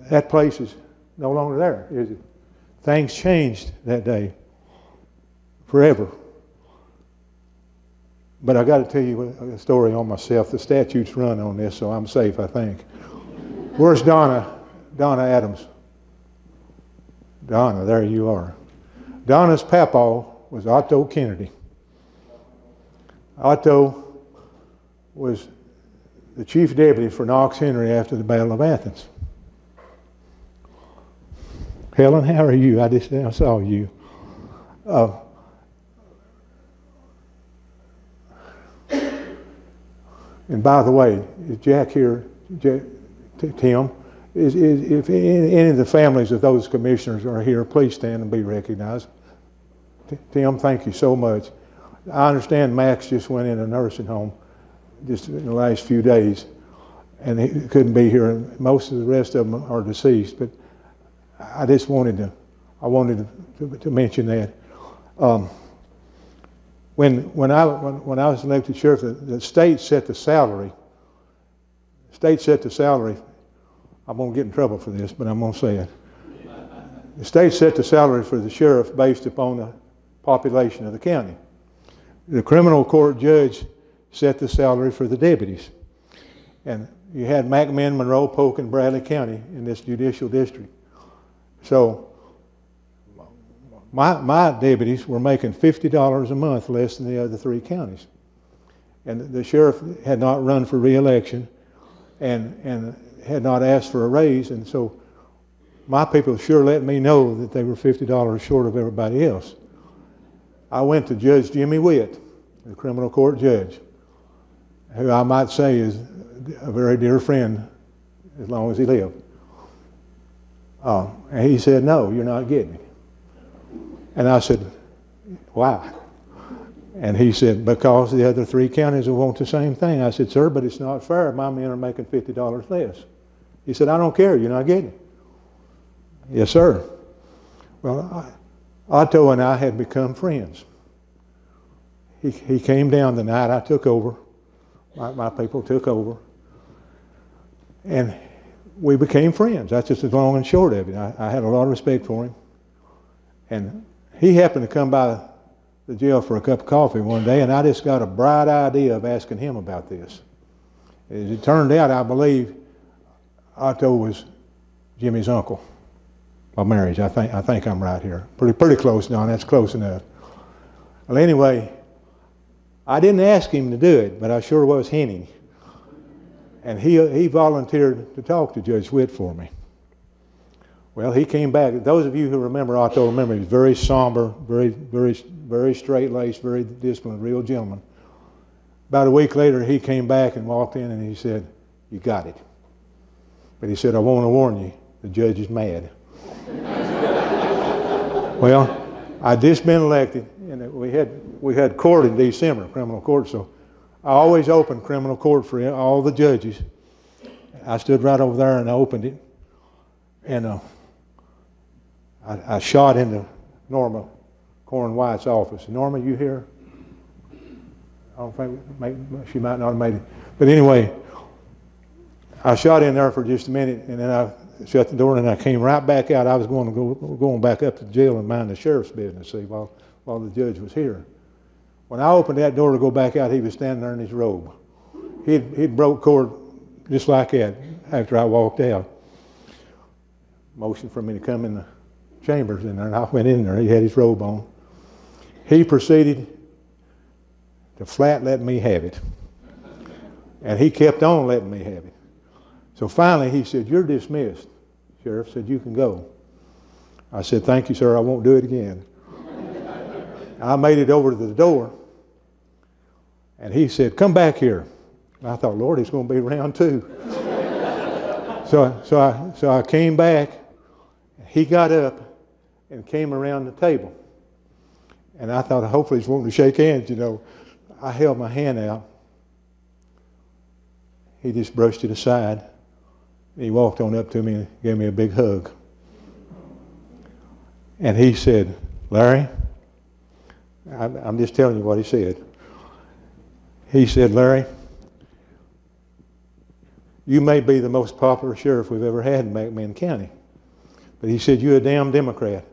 that place is no longer there, is it? Things changed that day, forever. But I got to tell you a story on myself. The statutes run on this, so I'm safe, I think. Where's Donna? Donna Adams. Donna, there you are. Donna's papa was Otto Kennedy. Otto was the chief deputy for Knox Henry after the Battle of Athens. Helen, how are you? I saw you. And by the way, is Jack here? Tim, if any of the families of those commissioners are here, please stand and be recognized. Tim, thank you so much. I understand Max just went in a nursing home just in the last few days, and he couldn't be here. And most of the rest of them are deceased, but I just wanted to mention that. When I was elected sheriff, the state set the salary. The state set the salary. I'm going to get in trouble for this, but I'm going to say it. The state set the salary for the sheriff based upon the population of the county. The criminal court judge set the salary for the deputies. And you had McMinn, Monroe, Polk, and Bradley County in this judicial district. So my deputies were making $50 a month less than the other 3 counties. And the sheriff had not run for re-election and had not asked for a raise, and so my people sure let me know that they were $50 short of everybody else. I went to Judge Jimmy Witt, the criminal court judge, who I might say is a very dear friend as long as he lived. And he said, "No, you're not getting it." And I said, "Why?" And he said, "Because the other 3 counties will want the same thing." I said, "Sir, but it's not fair. My men are making $50 less." He said, "I don't care. You're not getting it." Yes, sir. Well, Otto and I had become friends. He came down the night I took over. My people took over. And we became friends. That's just the long and short of it. I had a lot of respect for him. And he happened to come by the jail for a cup of coffee one day, and I just got a bright idea of asking him about this. As it turned out, I believe Otto was Jimmy's uncle by marriage. I think I'm right here. Pretty close, Don. That's close enough. Well, anyway, I didn't ask him to do it, but I sure was hinting. And he volunteered to talk to Judge Witt for me. Well, he came back. Those of you who remember Otto remember he was very somber, very straight-laced, very disciplined, real gentleman. About a week later, he came back and walked in and he said, "You got it." But he said, "I want to warn you, the judge is mad." Well, I'd just been elected, and we had court in December, criminal court, so I always opened criminal court for all the judges. I stood right over there and I opened it, and I shot into Norma Corn White's office. "Norma, you here?" I don't think she might not have made it. But anyway, I shot in there for just a minute, and then I shut the door, and I came right back out. I was going back up to the jail and mind the sheriff's business, see, while the judge was here. When I opened that door to go back out, he was standing there in his robe. he'd broke court just like that after I walked out. Motion for me to come in the chambers in there, and I went in there. He had his robe on. He proceeded to flat let me have it. And he kept on letting me have it. So finally he said, "You're dismissed." Sheriff said, "You can go." I said, "Thank you, sir. I won't do it again." I made it over to the door, and he said, "Come back here." And I thought, Lord, it's going to be round two. So I came back. He got up and came around the table. And I thought, hopefully he's wanting to shake hands, you know. I held my hand out. He just brushed it aside. He walked on up to me and gave me a big hug. And he said, "Larry," I'm just telling you what he said. He said, "Larry, you may be the most popular sheriff we've ever had in McMinn County." But he said, "You're a damn Democrat."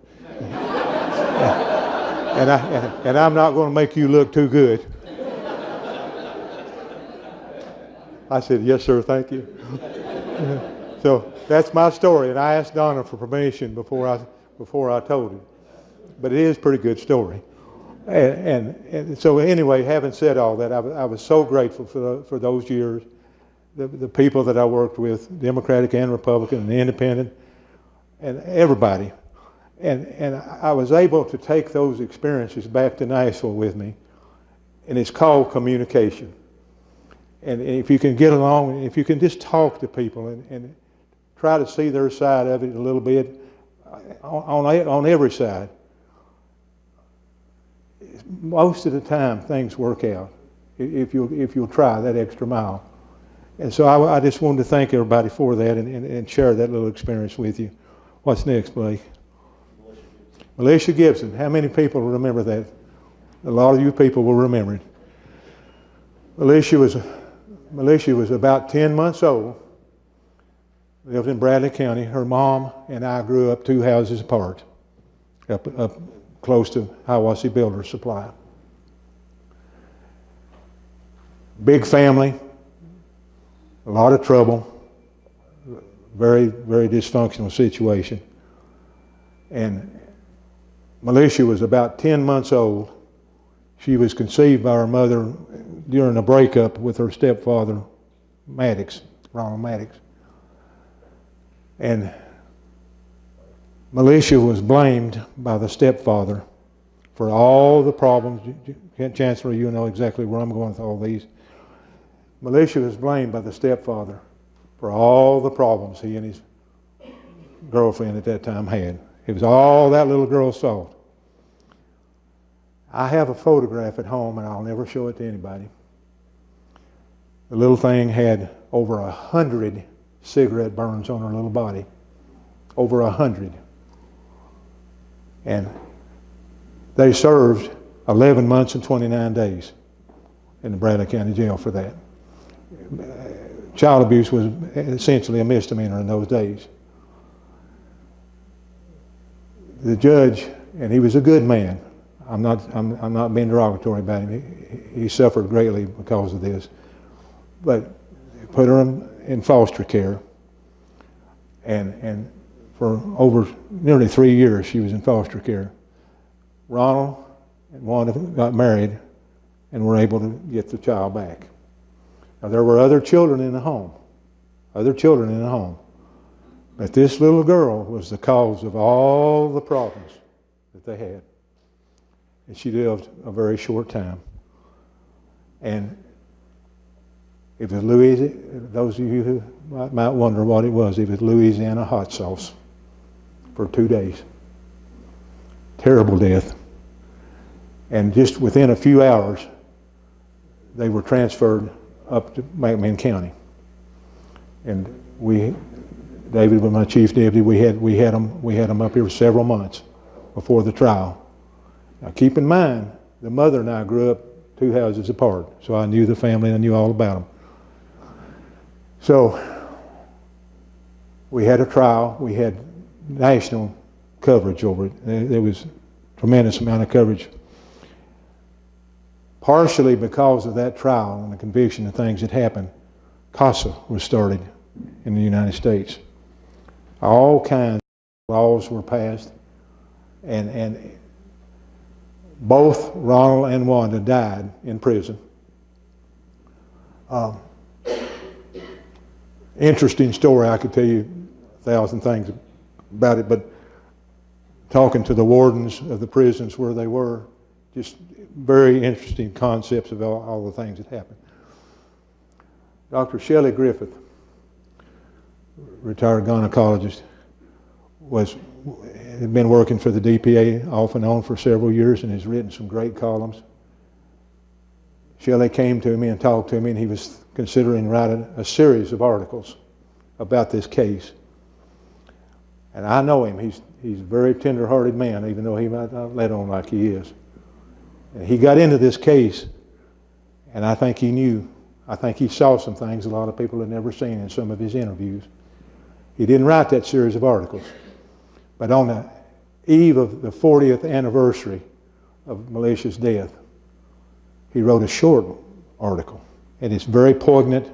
and I'm not going to make you look too good. I said, "Yes, sir, thank you." So that's my story, and I asked Donna for permission before I told it. But it is a pretty good story. And so anyway, having said all that, I was so grateful for those years, the people that I worked with, Democratic and Republican and Independent, and everybody. And I was able to take those experiences back to Nashville with me, and it's called communication. And if you can get along, if you can just talk to people and try to see their side of it a little bit, on every side, most of the time things work out if you'll try that extra mile. And so I just wanted to thank everybody for that and share that little experience with you. What's next, Blake? Militia Gibson. How many people remember that? A lot of you people will remember it. Militia was about 10 months old. Lived in Bradley County. Her mom and I grew up 2 houses apart, up close to Hiawassee Builder Supply. Big family, a lot of trouble, very, very dysfunctional situation. And Militia was about 10 months old. She was conceived by her mother during a breakup with her stepfather, Maddox, Ronald Maddox. And Militia was blamed by the stepfather for all the problems. Chancellor, you know exactly where I'm going with all these. Militia was blamed by the stepfather for all the problems he and his girlfriend at that time had. It was all that little girl's fault. I have a photograph at home, and I'll never show it to anybody. The little thing had over 100 cigarette burns on her little body. Over 100. And they served 11 months and 29 days in the Bradley County Jail for that. Child abuse was essentially a misdemeanor in those days. The judge, and he was a good man. I'm not being derogatory about him. He suffered greatly because of this. But put her in foster care. And for over nearly 3 years she was in foster care. Ronald and Wanda got married and were able to get the child back. Now there were other children in the home. But this little girl was the cause of all the problems that they had. And she lived a very short time. And it was Louisiana, those of you who might wonder what it was Louisiana hot sauce for 2 days. Terrible death. And just within a few hours, they were transferred up to McMinn County. And David was my chief deputy. We had them up here several months before the trial. Now keep in mind, the mother and I grew up 2 houses apart, so I knew the family, I knew all about them. So we had a trial. We had national coverage over it. There was a tremendous amount of coverage. partially because of that trial and the conviction and things that happened, CASA was started in the United States. All kinds of laws were passed, and both Ronald and Wanda died in prison. Interesting story. I could tell you 1,000 things about it, but talking to the wardens of the prisons where they were, just very interesting concepts of all the things that happened. Dr. Shelley Griffith, retired gynecologist, had been working for the DPA off and on for several years and has written some great columns. Shelley came to me and talked to me, and he was considering writing a series of articles about this case. And I know him. He's a very tender-hearted man, even though he might not let on like he is. And he got into this case, and I think he knew. I think he saw some things a lot of people had never seen in some of his interviews. He didn't write that series of articles. But on the eve of the 40th anniversary of Melicia's death, he wrote a short article. And it's very poignant,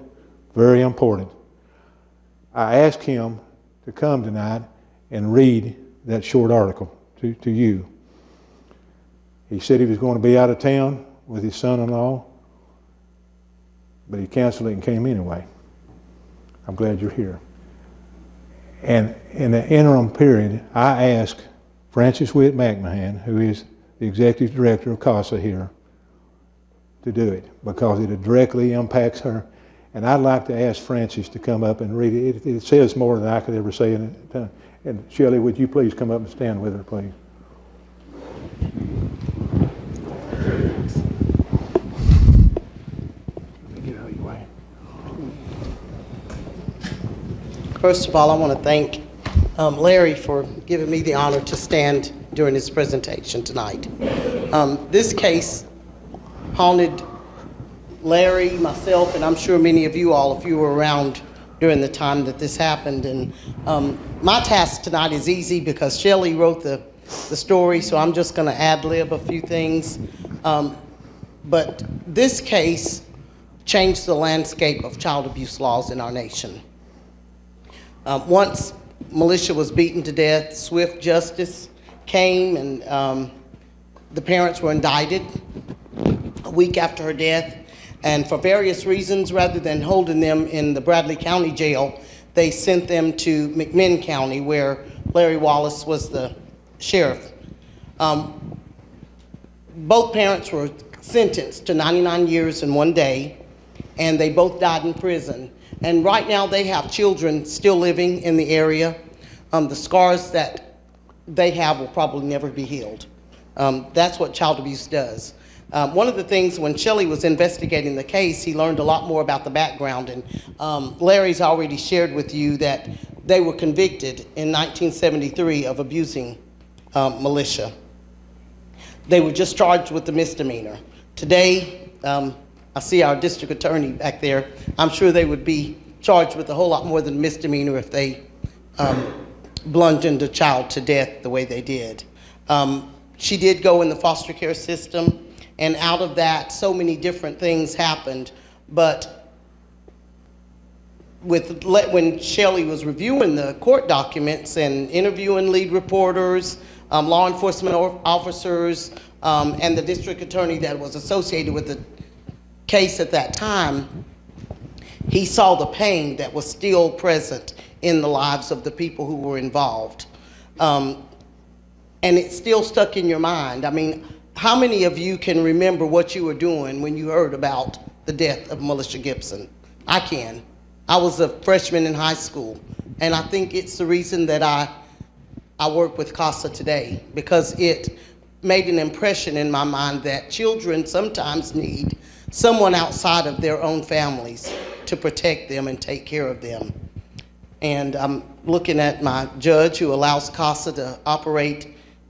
very important. I asked him to come tonight and read that short article to you. He said he was going to be out of town with his son-in-law, but he canceled it and came anyway. I'm glad you're here. And in the interim period, I asked Frances Witt McMahon, who is the executive director of CASA here, to do it because it directly impacts her. And I'd like to ask Frances to come up and read it. It says more than I could ever say in it. And Shelley, would you please come up and stand with her, please? Let me get out of your way. First of all, I want to thank Larry for giving me the honor to stand during his presentation tonight. This case haunted Larry, myself, and I'm sure many of you all, if you were around during the time that this happened. And my task tonight is easy because Shelley wrote the story, so I'm just going to ad-lib a few things. But this case changed the landscape of child abuse laws in our nation. Once Melicia was beaten to death, swift justice came, and the parents were indicted a week after her death. And for various reasons, rather than holding them in the Bradley County Jail, they sent them to McMinn County, where Larry Wallace was the sheriff. Both parents were sentenced to 99 years and 1 day, and they both died in prison. And right now they have children still living in the area. The scars that they have will probably never be healed. That's what child abuse does. One of the things when Shelley was investigating the case, he learned a lot more about the background. And Larry's already shared with you that they were convicted in 1973 of abusing Melicia. They were just charged with the misdemeanor. Today, I see our district attorney back there. I'm sure they would be charged with a whole lot more than misdemeanor if they bludgeoned a child to death the way they did. She did go in the foster care system. And out of that, so many different things happened. But when Shelley was reviewing the court documents and interviewing lead reporters, law enforcement officers, and the district attorney that was associated with the case at that time, he saw the pain that was still present in the lives of the people who were involved. And it still stuck in your mind. I mean, how many of you can remember what you were doing when you heard about the death of Melicia Gibson? I can. I was a freshman in high school, and I think it's the reason that I work with CASA today, because it made an impression in my mind that children sometimes need someone outside of their own families to protect them and take care of them. And I'm looking at my judge who allows CASA to operate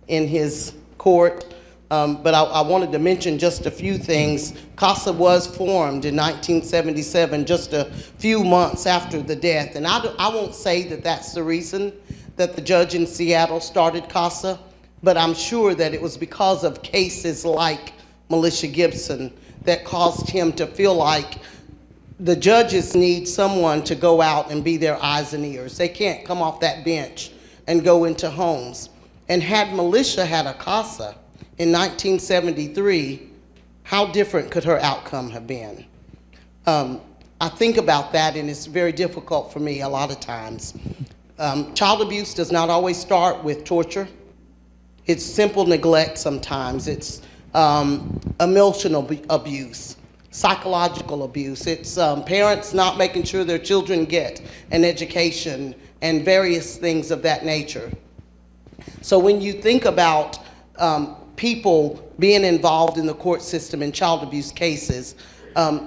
in his court. But I wanted to mention just a few things. CASA was formed in 1977, just a few months after the death. And I won't say that that's the reason that the judge in Seattle started CASA, but I'm sure that it was because of cases like Militia Gibson that caused him to feel like the judges need someone to go out and be their eyes and ears. They can't come off that bench and go into homes. And had Militia had a CASA in 1973, how different could her outcome have been? I think about that, and it's very difficult for me a lot of times. Child abuse does not always start with torture. It's simple neglect sometimes. It's emotional abuse, psychological abuse. It's parents not making sure their children get an education and various things of that nature. So when you think about people being involved in the court system in child abuse cases,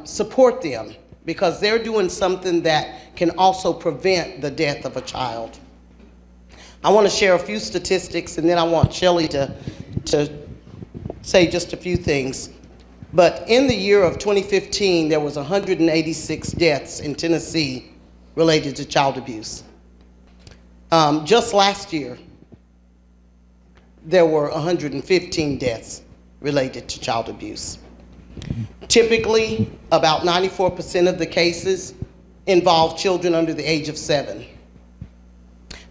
support them, because they're doing something that can also prevent the death of a child. I want to share a few statistics, and then I want Shelley to say just a few things. But in the year of 2015, there was 186 deaths in Tennessee related to child abuse. Just last year, there were 115 deaths related to child abuse. Typically, about 94% of the cases involve children under the age of 7.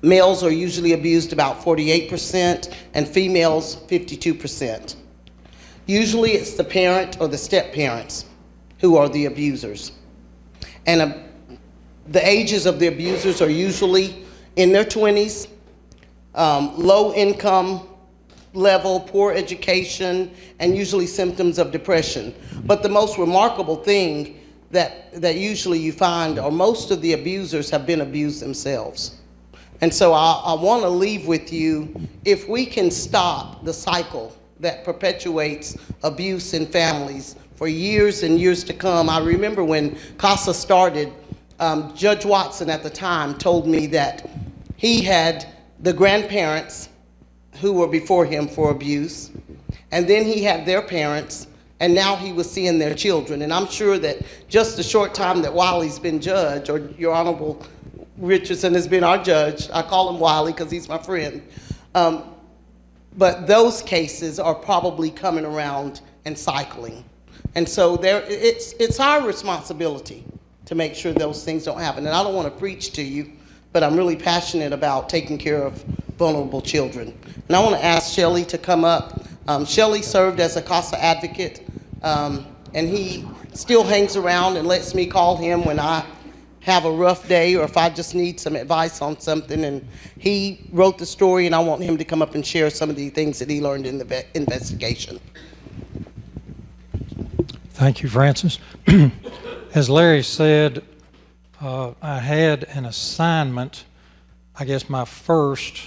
Males are usually abused about 48%, and females 52%. Usually it's the parent or the step-parents who are the abusers. And the ages of the abusers are usually in their 20s, low income level, poor education, and usually symptoms of depression. But the most remarkable thing that usually you find are most of the abusers have been abused themselves. And so I want to leave with you, if we can stop the cycle that perpetuates abuse in families for years and years to come. I remember when CASA started, Judge Watson at the time told me that he had the grandparents who were before him for abuse, and then he had their parents, and now he was seeing their children. And I'm sure that just the short time that Wiley's been judge, or Your Honorable Richardson has been our judge, I call him Wiley because he's my friend, but those cases are probably coming around and cycling. And so it's our responsibility to make sure those things don't happen. And I don't want to preach to you, but I'm really passionate about taking care of vulnerable children. And I want to ask Shelley to come up. Shelley served as a CASA advocate, and he still hangs around and lets me call him when I have a rough day or if I just need some advice on something. And he wrote the story, and I want him to come up and share some of the things that he learned in the investigation. Thank you, Francis. As Larry said, I had an assignment, I guess my first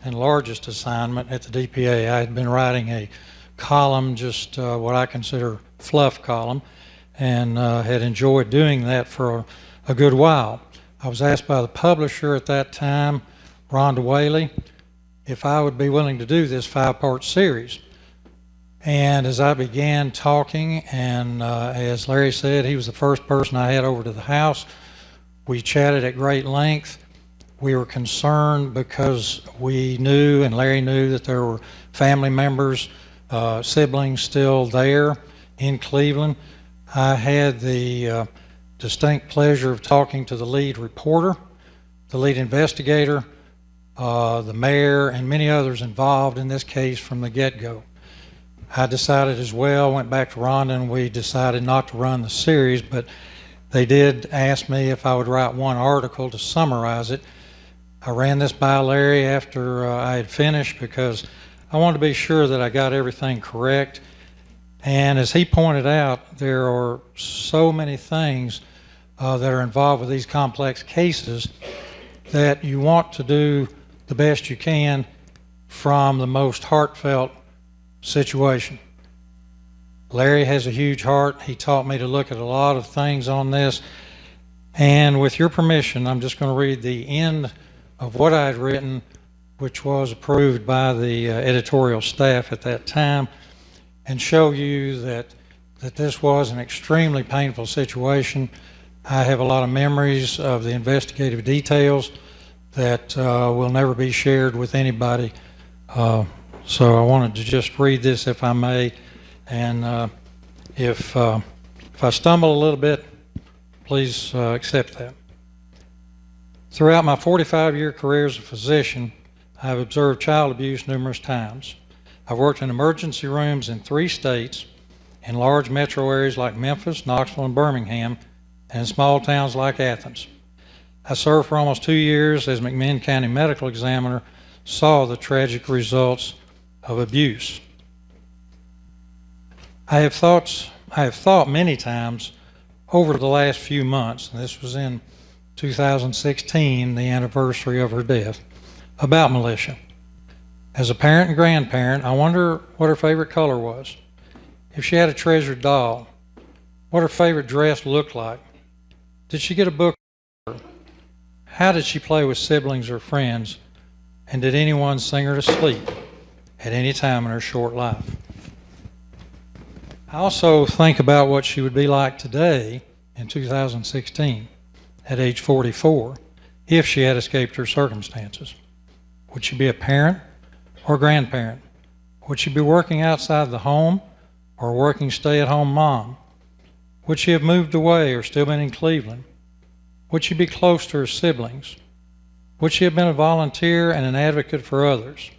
and largest assignment at the DPA. I had been writing a column, just what I consider fluff column, and had enjoyed doing that for a good while. I was asked by the publisher at that time, Rhonda Whaley, if I would be willing to do this 5-part series. And as I began talking, and as Larry said, he was the first person I had over to the house. We chatted at great length. We were concerned because we knew, and Larry knew, that there were family members, siblings still there in Cleveland. I had the distinct pleasure of talking to the lead reporter, the lead investigator, the mayor, and many others involved in this case from the get-go. I decided as well, went back to Rhonda, and we decided not to run the series, but they did ask me if I would write one article to summarize it. I ran this by Larry after I had finished because I wanted to be sure that I got everything correct. And as he pointed out, there are so many things that are involved with these complex cases that you want to do the best you can from the most heartfelt situation. Larry has a huge heart. He taught me to look at a lot of things on this. And with your permission, I'm just going to read the end of what I had written, which was approved by the editorial staff at that time, and show you that this was an extremely painful situation. I have a lot of memories of the investigative details that will never be shared with anybody. So I wanted to just read this, if I may, And if I stumble a little bit, please accept that. Throughout my 45-year career as a physician, I have observed child abuse numerous times. I've worked in emergency rooms in 3 states, in large metro areas like Memphis, Knoxville, and Birmingham, and in small towns like Athens. I served for almost 2 years as McMinn County Medical Examiner, saw the tragic results of abuse. I have thought many times over the last few months, and this was in 2016, the anniversary of her death, about Militia. As a parent and grandparent, I wonder what her favorite color was. If she had a treasured doll, what her favorite dress looked like. Did she get a book? How did she play with siblings or friends? And did anyone sing her to sleep at any time in her short life? I also think about what she would be like today in 2016 at age 44 if she had escaped her circumstances. Would she be a parent or grandparent? Would she be working outside the home or working stay-at-home mom? Would she have moved away or still been in Cleveland? Would she be close to her siblings? Would she have been a volunteer and an advocate for others?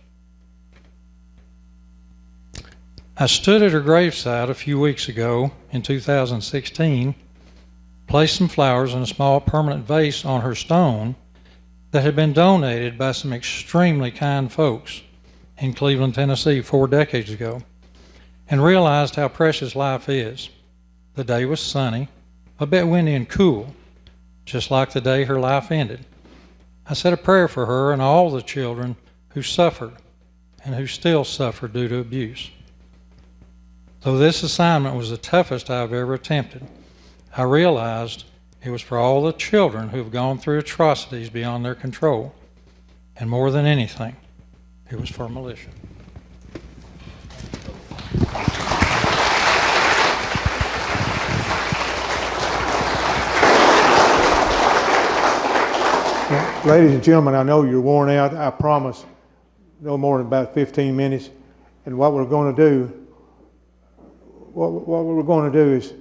I stood at her graveside a few weeks ago in 2016, placed some flowers in a small permanent vase on her stone that had been donated by some extremely kind folks in Cleveland, Tennessee 4 decades ago, and realized how precious life is. The day was sunny, a bit windy and cool, just like the day her life ended. I said a prayer for her and all the children who suffered and who still suffer due to abuse. Though this assignment was the toughest I've ever attempted, I realized it was for all the children who have gone through atrocities beyond their control. And more than anything, it was for Militia. Ladies and gentlemen, I know you're worn out. I promise no more than about 15 minutes. And what we're going to do, is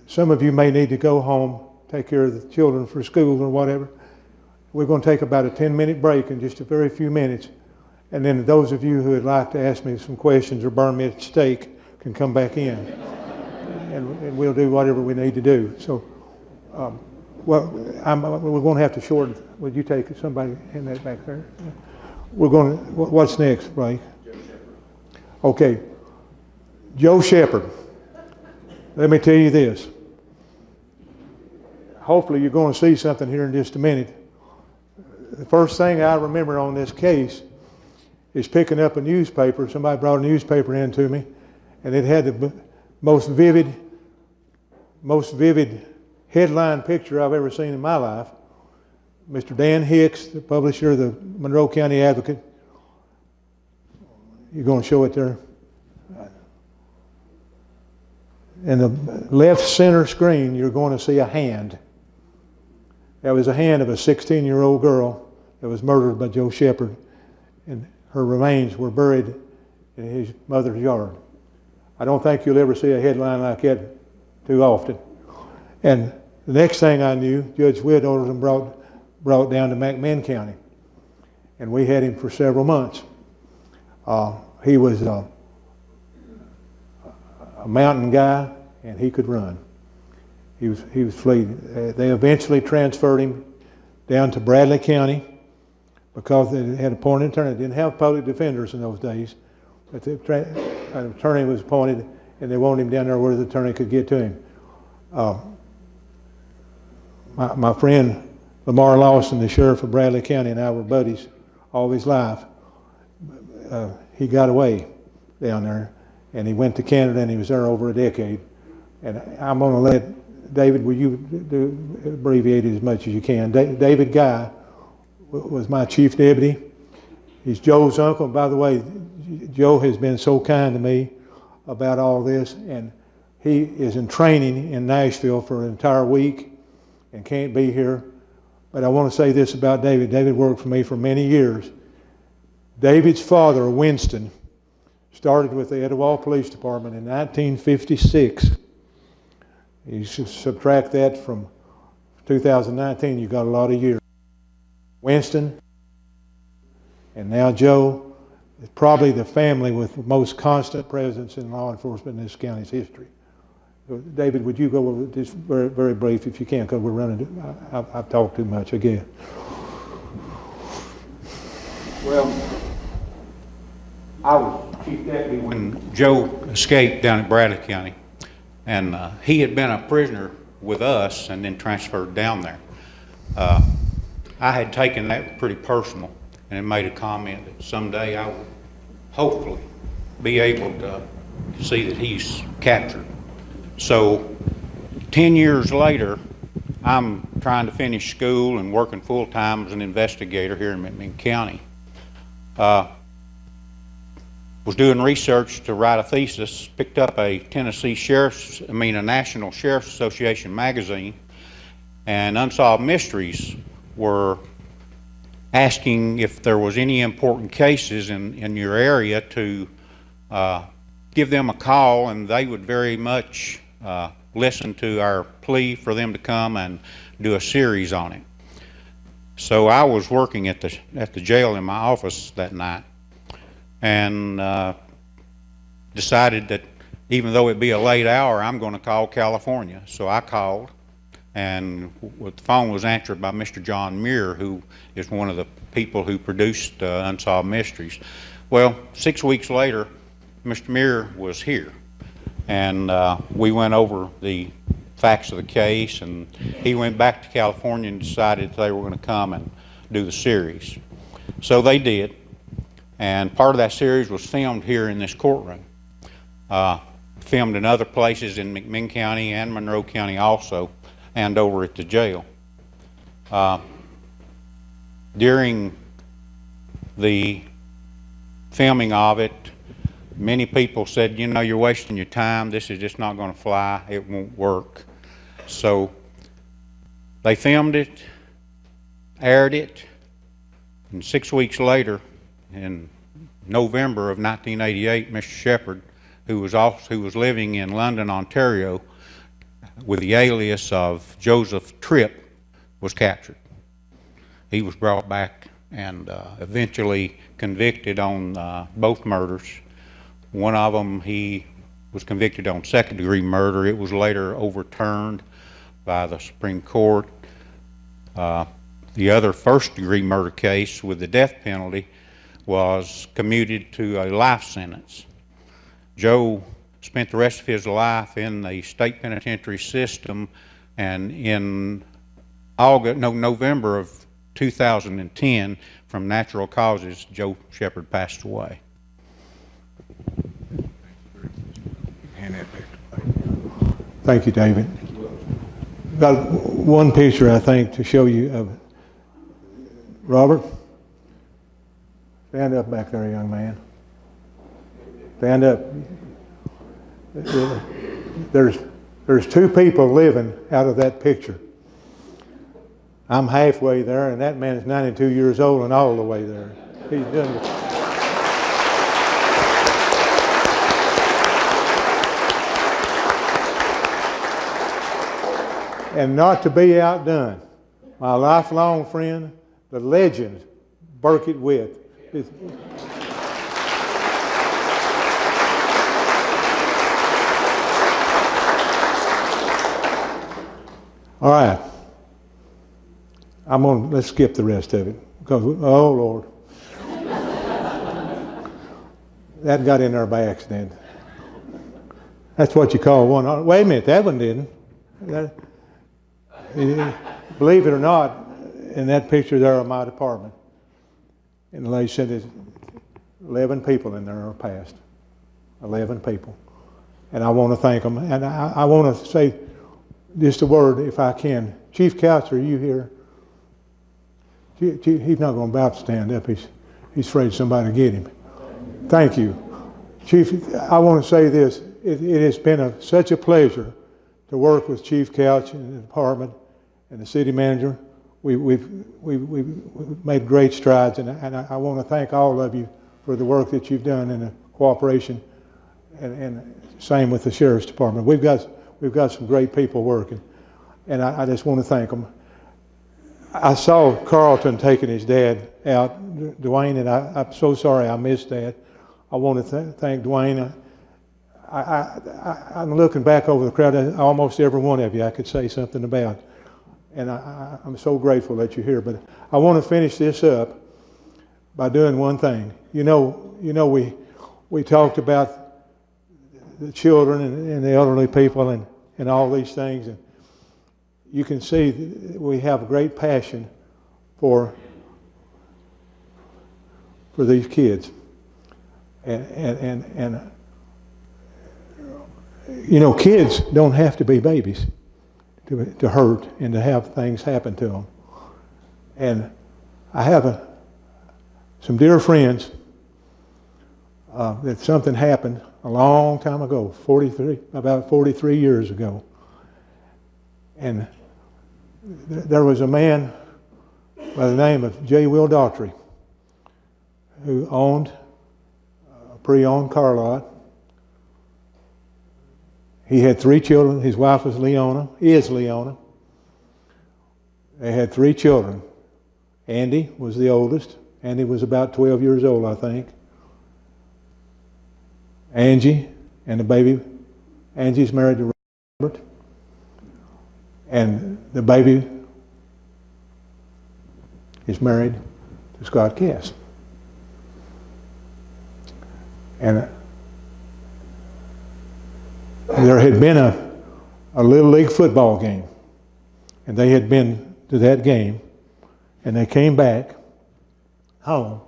some of you may need to go home, take care of the children for school or whatever. We're going to take about a 10-minute break in just a very few minutes. And then those of you who would like to ask me some questions or burn me at stake can come back in. and we'll do whatever we need to do. So, we're going to have to shorten. Would you take somebody in that back there? We're going to, what's next, Ray? Okay. Joe Shepard. Let me tell you this. Hopefully you're going to see something here in just a minute. The first thing I remember on this case is picking up a newspaper. Somebody brought a newspaper in to me, and it had the most vivid headline picture I've ever seen in my life. Mr. Dan Hicks, the publisher of the Monroe County Advocate. You're going to show it there. In the left center screen, you're going to see a hand. That was a hand of a 16-year-old girl that was murdered by Joe Shepard, and her remains were buried in his mother's yard. I don't think you'll ever see a headline like that too often. And the next thing I knew, Judge Witt ordered him brought down to McMinn County, and we had him for several months. He was a mountain guy, and he could run. He was fleeing. They eventually transferred him down to Bradley County because they had appointed an attorney. They didn't have public defenders in those days, but an attorney was appointed, and they wanted him down there where the attorney could get to him. My friend Lamar Lawson, the sheriff of Bradley County, and I were buddies all his life. He got away down there, and he went to Canada, and he was there over a decade. And I'm going to let David, will you abbreviate it as much as you can? David Guy was my chief deputy. He's Joe's uncle. And by the way, Joe has been so kind to me about all this, and he is in training in Nashville for an entire week and can't be here. But I want to say this about David. David worked for me for many years. David's father, Winston, Started with the Etowah Police Department in 1956. You should subtract that from 2019, you got a lot of years. Winston, and now Joe, is probably the family with the most constant presence in law enforcement in this county's history. David, would you go over this very, very brief if you can, because we're running, I've talked too much again. Well, I was chief deputy when Joe escaped down in Bradley County, and he had been a prisoner with us and then transferred down there. I had taken that pretty personal and made a comment that someday I would hopefully be able to see that he's captured. So 10 years later, I'm trying to finish school and working full-time as an investigator here in McMinn County. Was doing research to write a thesis, picked up a National Sheriff's Association magazine, and Unsolved Mysteries were asking if there was any important cases in your area to give them a call, and they would very much listen to our plea for them to come and do a series on it. So I was working at the jail in my office that night, and decided that even though it be a late hour, I'm going to call California. So I called, and the phone was answered by Mr. John Muir, who is one of the people who produced Unsolved Mysteries. Well, 6 weeks later, Mr. Muir was here, and we went over the facts of the case, and he went back to California and decided that they were going to come and do the series. So they did, and part of that series was filmed here in this courtroom. Filmed in other places in McMinn County and Monroe County also, and over at the jail. During the filming of it, many people said, you know, you're wasting your time, this is just not going to fly, it won't work. So they filmed it, aired it, and 6 weeks later, in November of 1988, Mr. Shepard, who was living in London, Ontario, with the alias of Joseph Tripp, was captured. He was brought back and eventually convicted on both murders. One of them, he was convicted on second-degree murder. It was later overturned by the Supreme Court. The other first-degree murder case with the death penalty was commuted to a life sentence. Joe spent the rest of his life in the state penitentiary system, and in November of 2010, from natural causes, Joe Shepard passed away. Thank you, David. Got one picture, I think, to show you of Robert. Stand up back there, young man. Stand up. There's two people living out of that picture. I'm halfway there, and that man is 92 years old and all the way there. He's doing it. And not to be outdone, my lifelong friend, the legend, Burkett Witt. All right. Let's skip the rest of it, because, oh Lord. That got in there by accident. That's what you call one. Wait a minute, that one didn't. Believe it or not, in that picture there of my department, and the lady said there's 11 people in there are passed. 11 people. And I want to thank them. And I want to say just a word, if I can. Chief Couch, are you here? He's not going to about to stand up. He's afraid somebody will get him. Thank you. Chief, I want to say this. It has been such a pleasure to work with Chief Couch and the department and the city manager. We've made great strides, and I want to thank all of you for the work that you've done in the cooperation, and same with the Sheriff's Department. We've got some great people working, and I just want to thank them. I saw Carlton taking his dad out, Dwayne, and I'm so sorry I missed that. I want to thank Dwayne. I'm looking back over the crowd, almost every one of you I could say something about, and I'm so grateful that you're here. But I want to finish this up by doing one thing. You know, we talked about the children and the elderly people and all these things, and you can see that we have a great passion for these kids, and you know, kids don't have to be babies to hurt and to have things happen to them. And I have some dear friends that something happened a long time ago, about 43 years ago. And there was a man by the name of J. Will Daughtry who owned a pre-owned car lot. He had 3 children. His wife was Leona, is Leona. They had 3 children. Andy was the oldest. Andy was about 12 years old, I think. Angie and the baby. Angie's married to Robert. And the baby is married to Scott Cass. And there had been a Little League football game, and they had been to that game, and they came back home.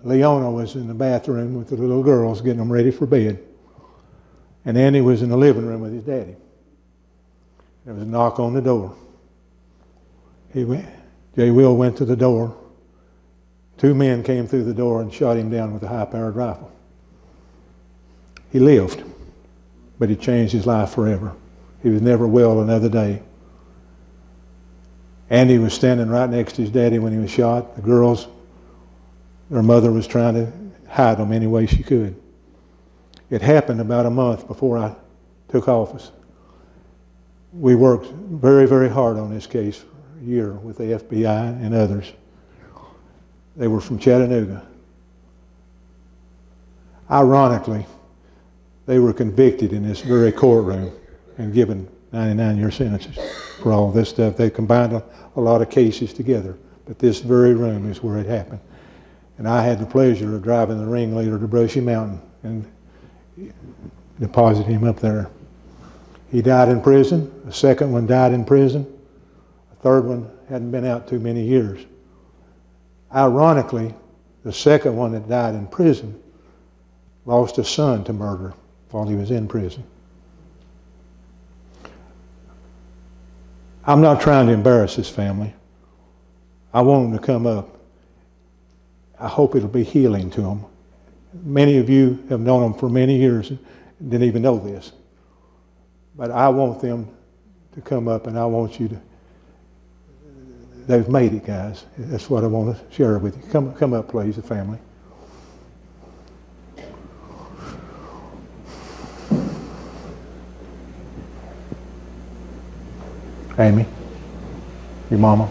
Leona was in the bathroom with the little girls getting them ready for bed, and Andy was in the living room with his daddy. There was a knock on the door. J. Will went to the door. 2 men came through the door and shot him down with a high-powered rifle. He lived, but he changed his life forever. He was never well another day. Andy was standing right next to his daddy when he was shot. The girls, their mother was trying to hide them any way she could. It happened about a month before I took office. We worked very, very hard on this case for a year with the FBI and others. They were from Chattanooga. Ironically, they were convicted in this very courtroom and given 99-year sentences for all this stuff. They combined a lot of cases together, but this very room is where it happened. And I had the pleasure of driving the ringleader to Brushy Mountain and deposit him up there. He died in prison. A second one died in prison. A third one hadn't been out too many years. Ironically, the second one that died in prison lost a son to murder while he was in prison. I'm not trying to embarrass this family. I want them to come up. I hope it'll be healing to them. Many of you have known them for many years and didn't even know this. But I want them to come up, and I want you to, they've made it, guys. That's what I want to share with you. Come up, please, the family. Amy, your mama.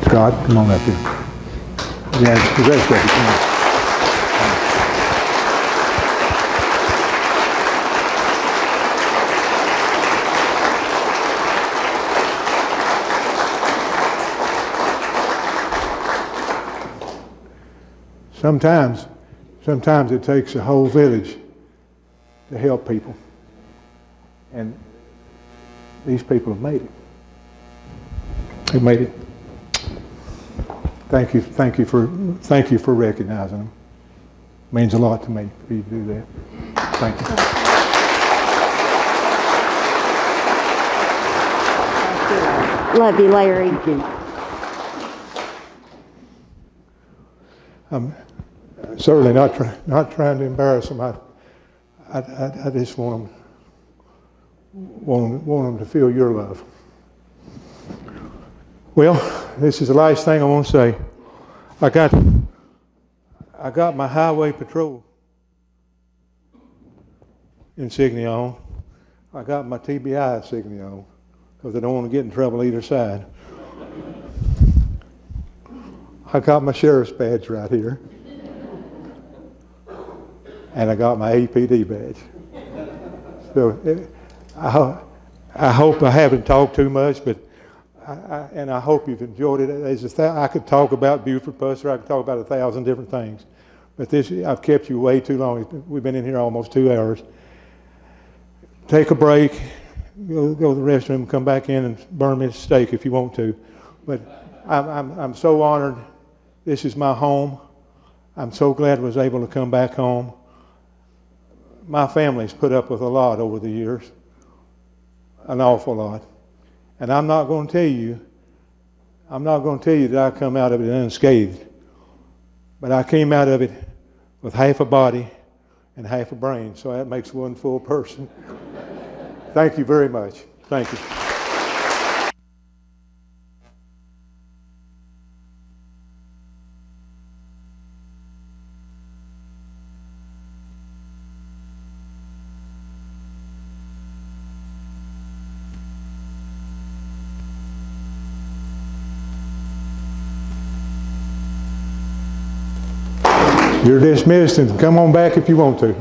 Scott, come on up here. Yeah, the rest of you, come on. Sometimes it takes a whole village to help people, and these people have made it. They've made it. Thank you for recognizing them. It means a lot to me for you to do that. Thank you. Love you, Larry. I'm certainly not trying to embarrass them. I just want them want them to feel your love. Well, this is the last thing I want to say. I got my highway patrol insignia on. I got my TBI insignia on because I don't want to get in trouble either side. I got my sheriff's badge right here. And I got my APD badge. So I hope I haven't talked too much, but I hope you've enjoyed it. I could talk about Buford Pusser, I could talk about 1,000 different things, but I've kept you way too long. We've been in here almost 2 hours. Take a break, go to the restroom, come back in and burn me a steak if you want to. But I'm so honored. This is my home. I'm so glad I was able to come back home. My family's put up with a lot over the years, an awful lot. And I'm not going to tell you that I come out of it unscathed. But I came out of it with half a body and half a brain, so that makes one full person. Thank you very much. Thank you. You're dismissed, and come on back if you want to.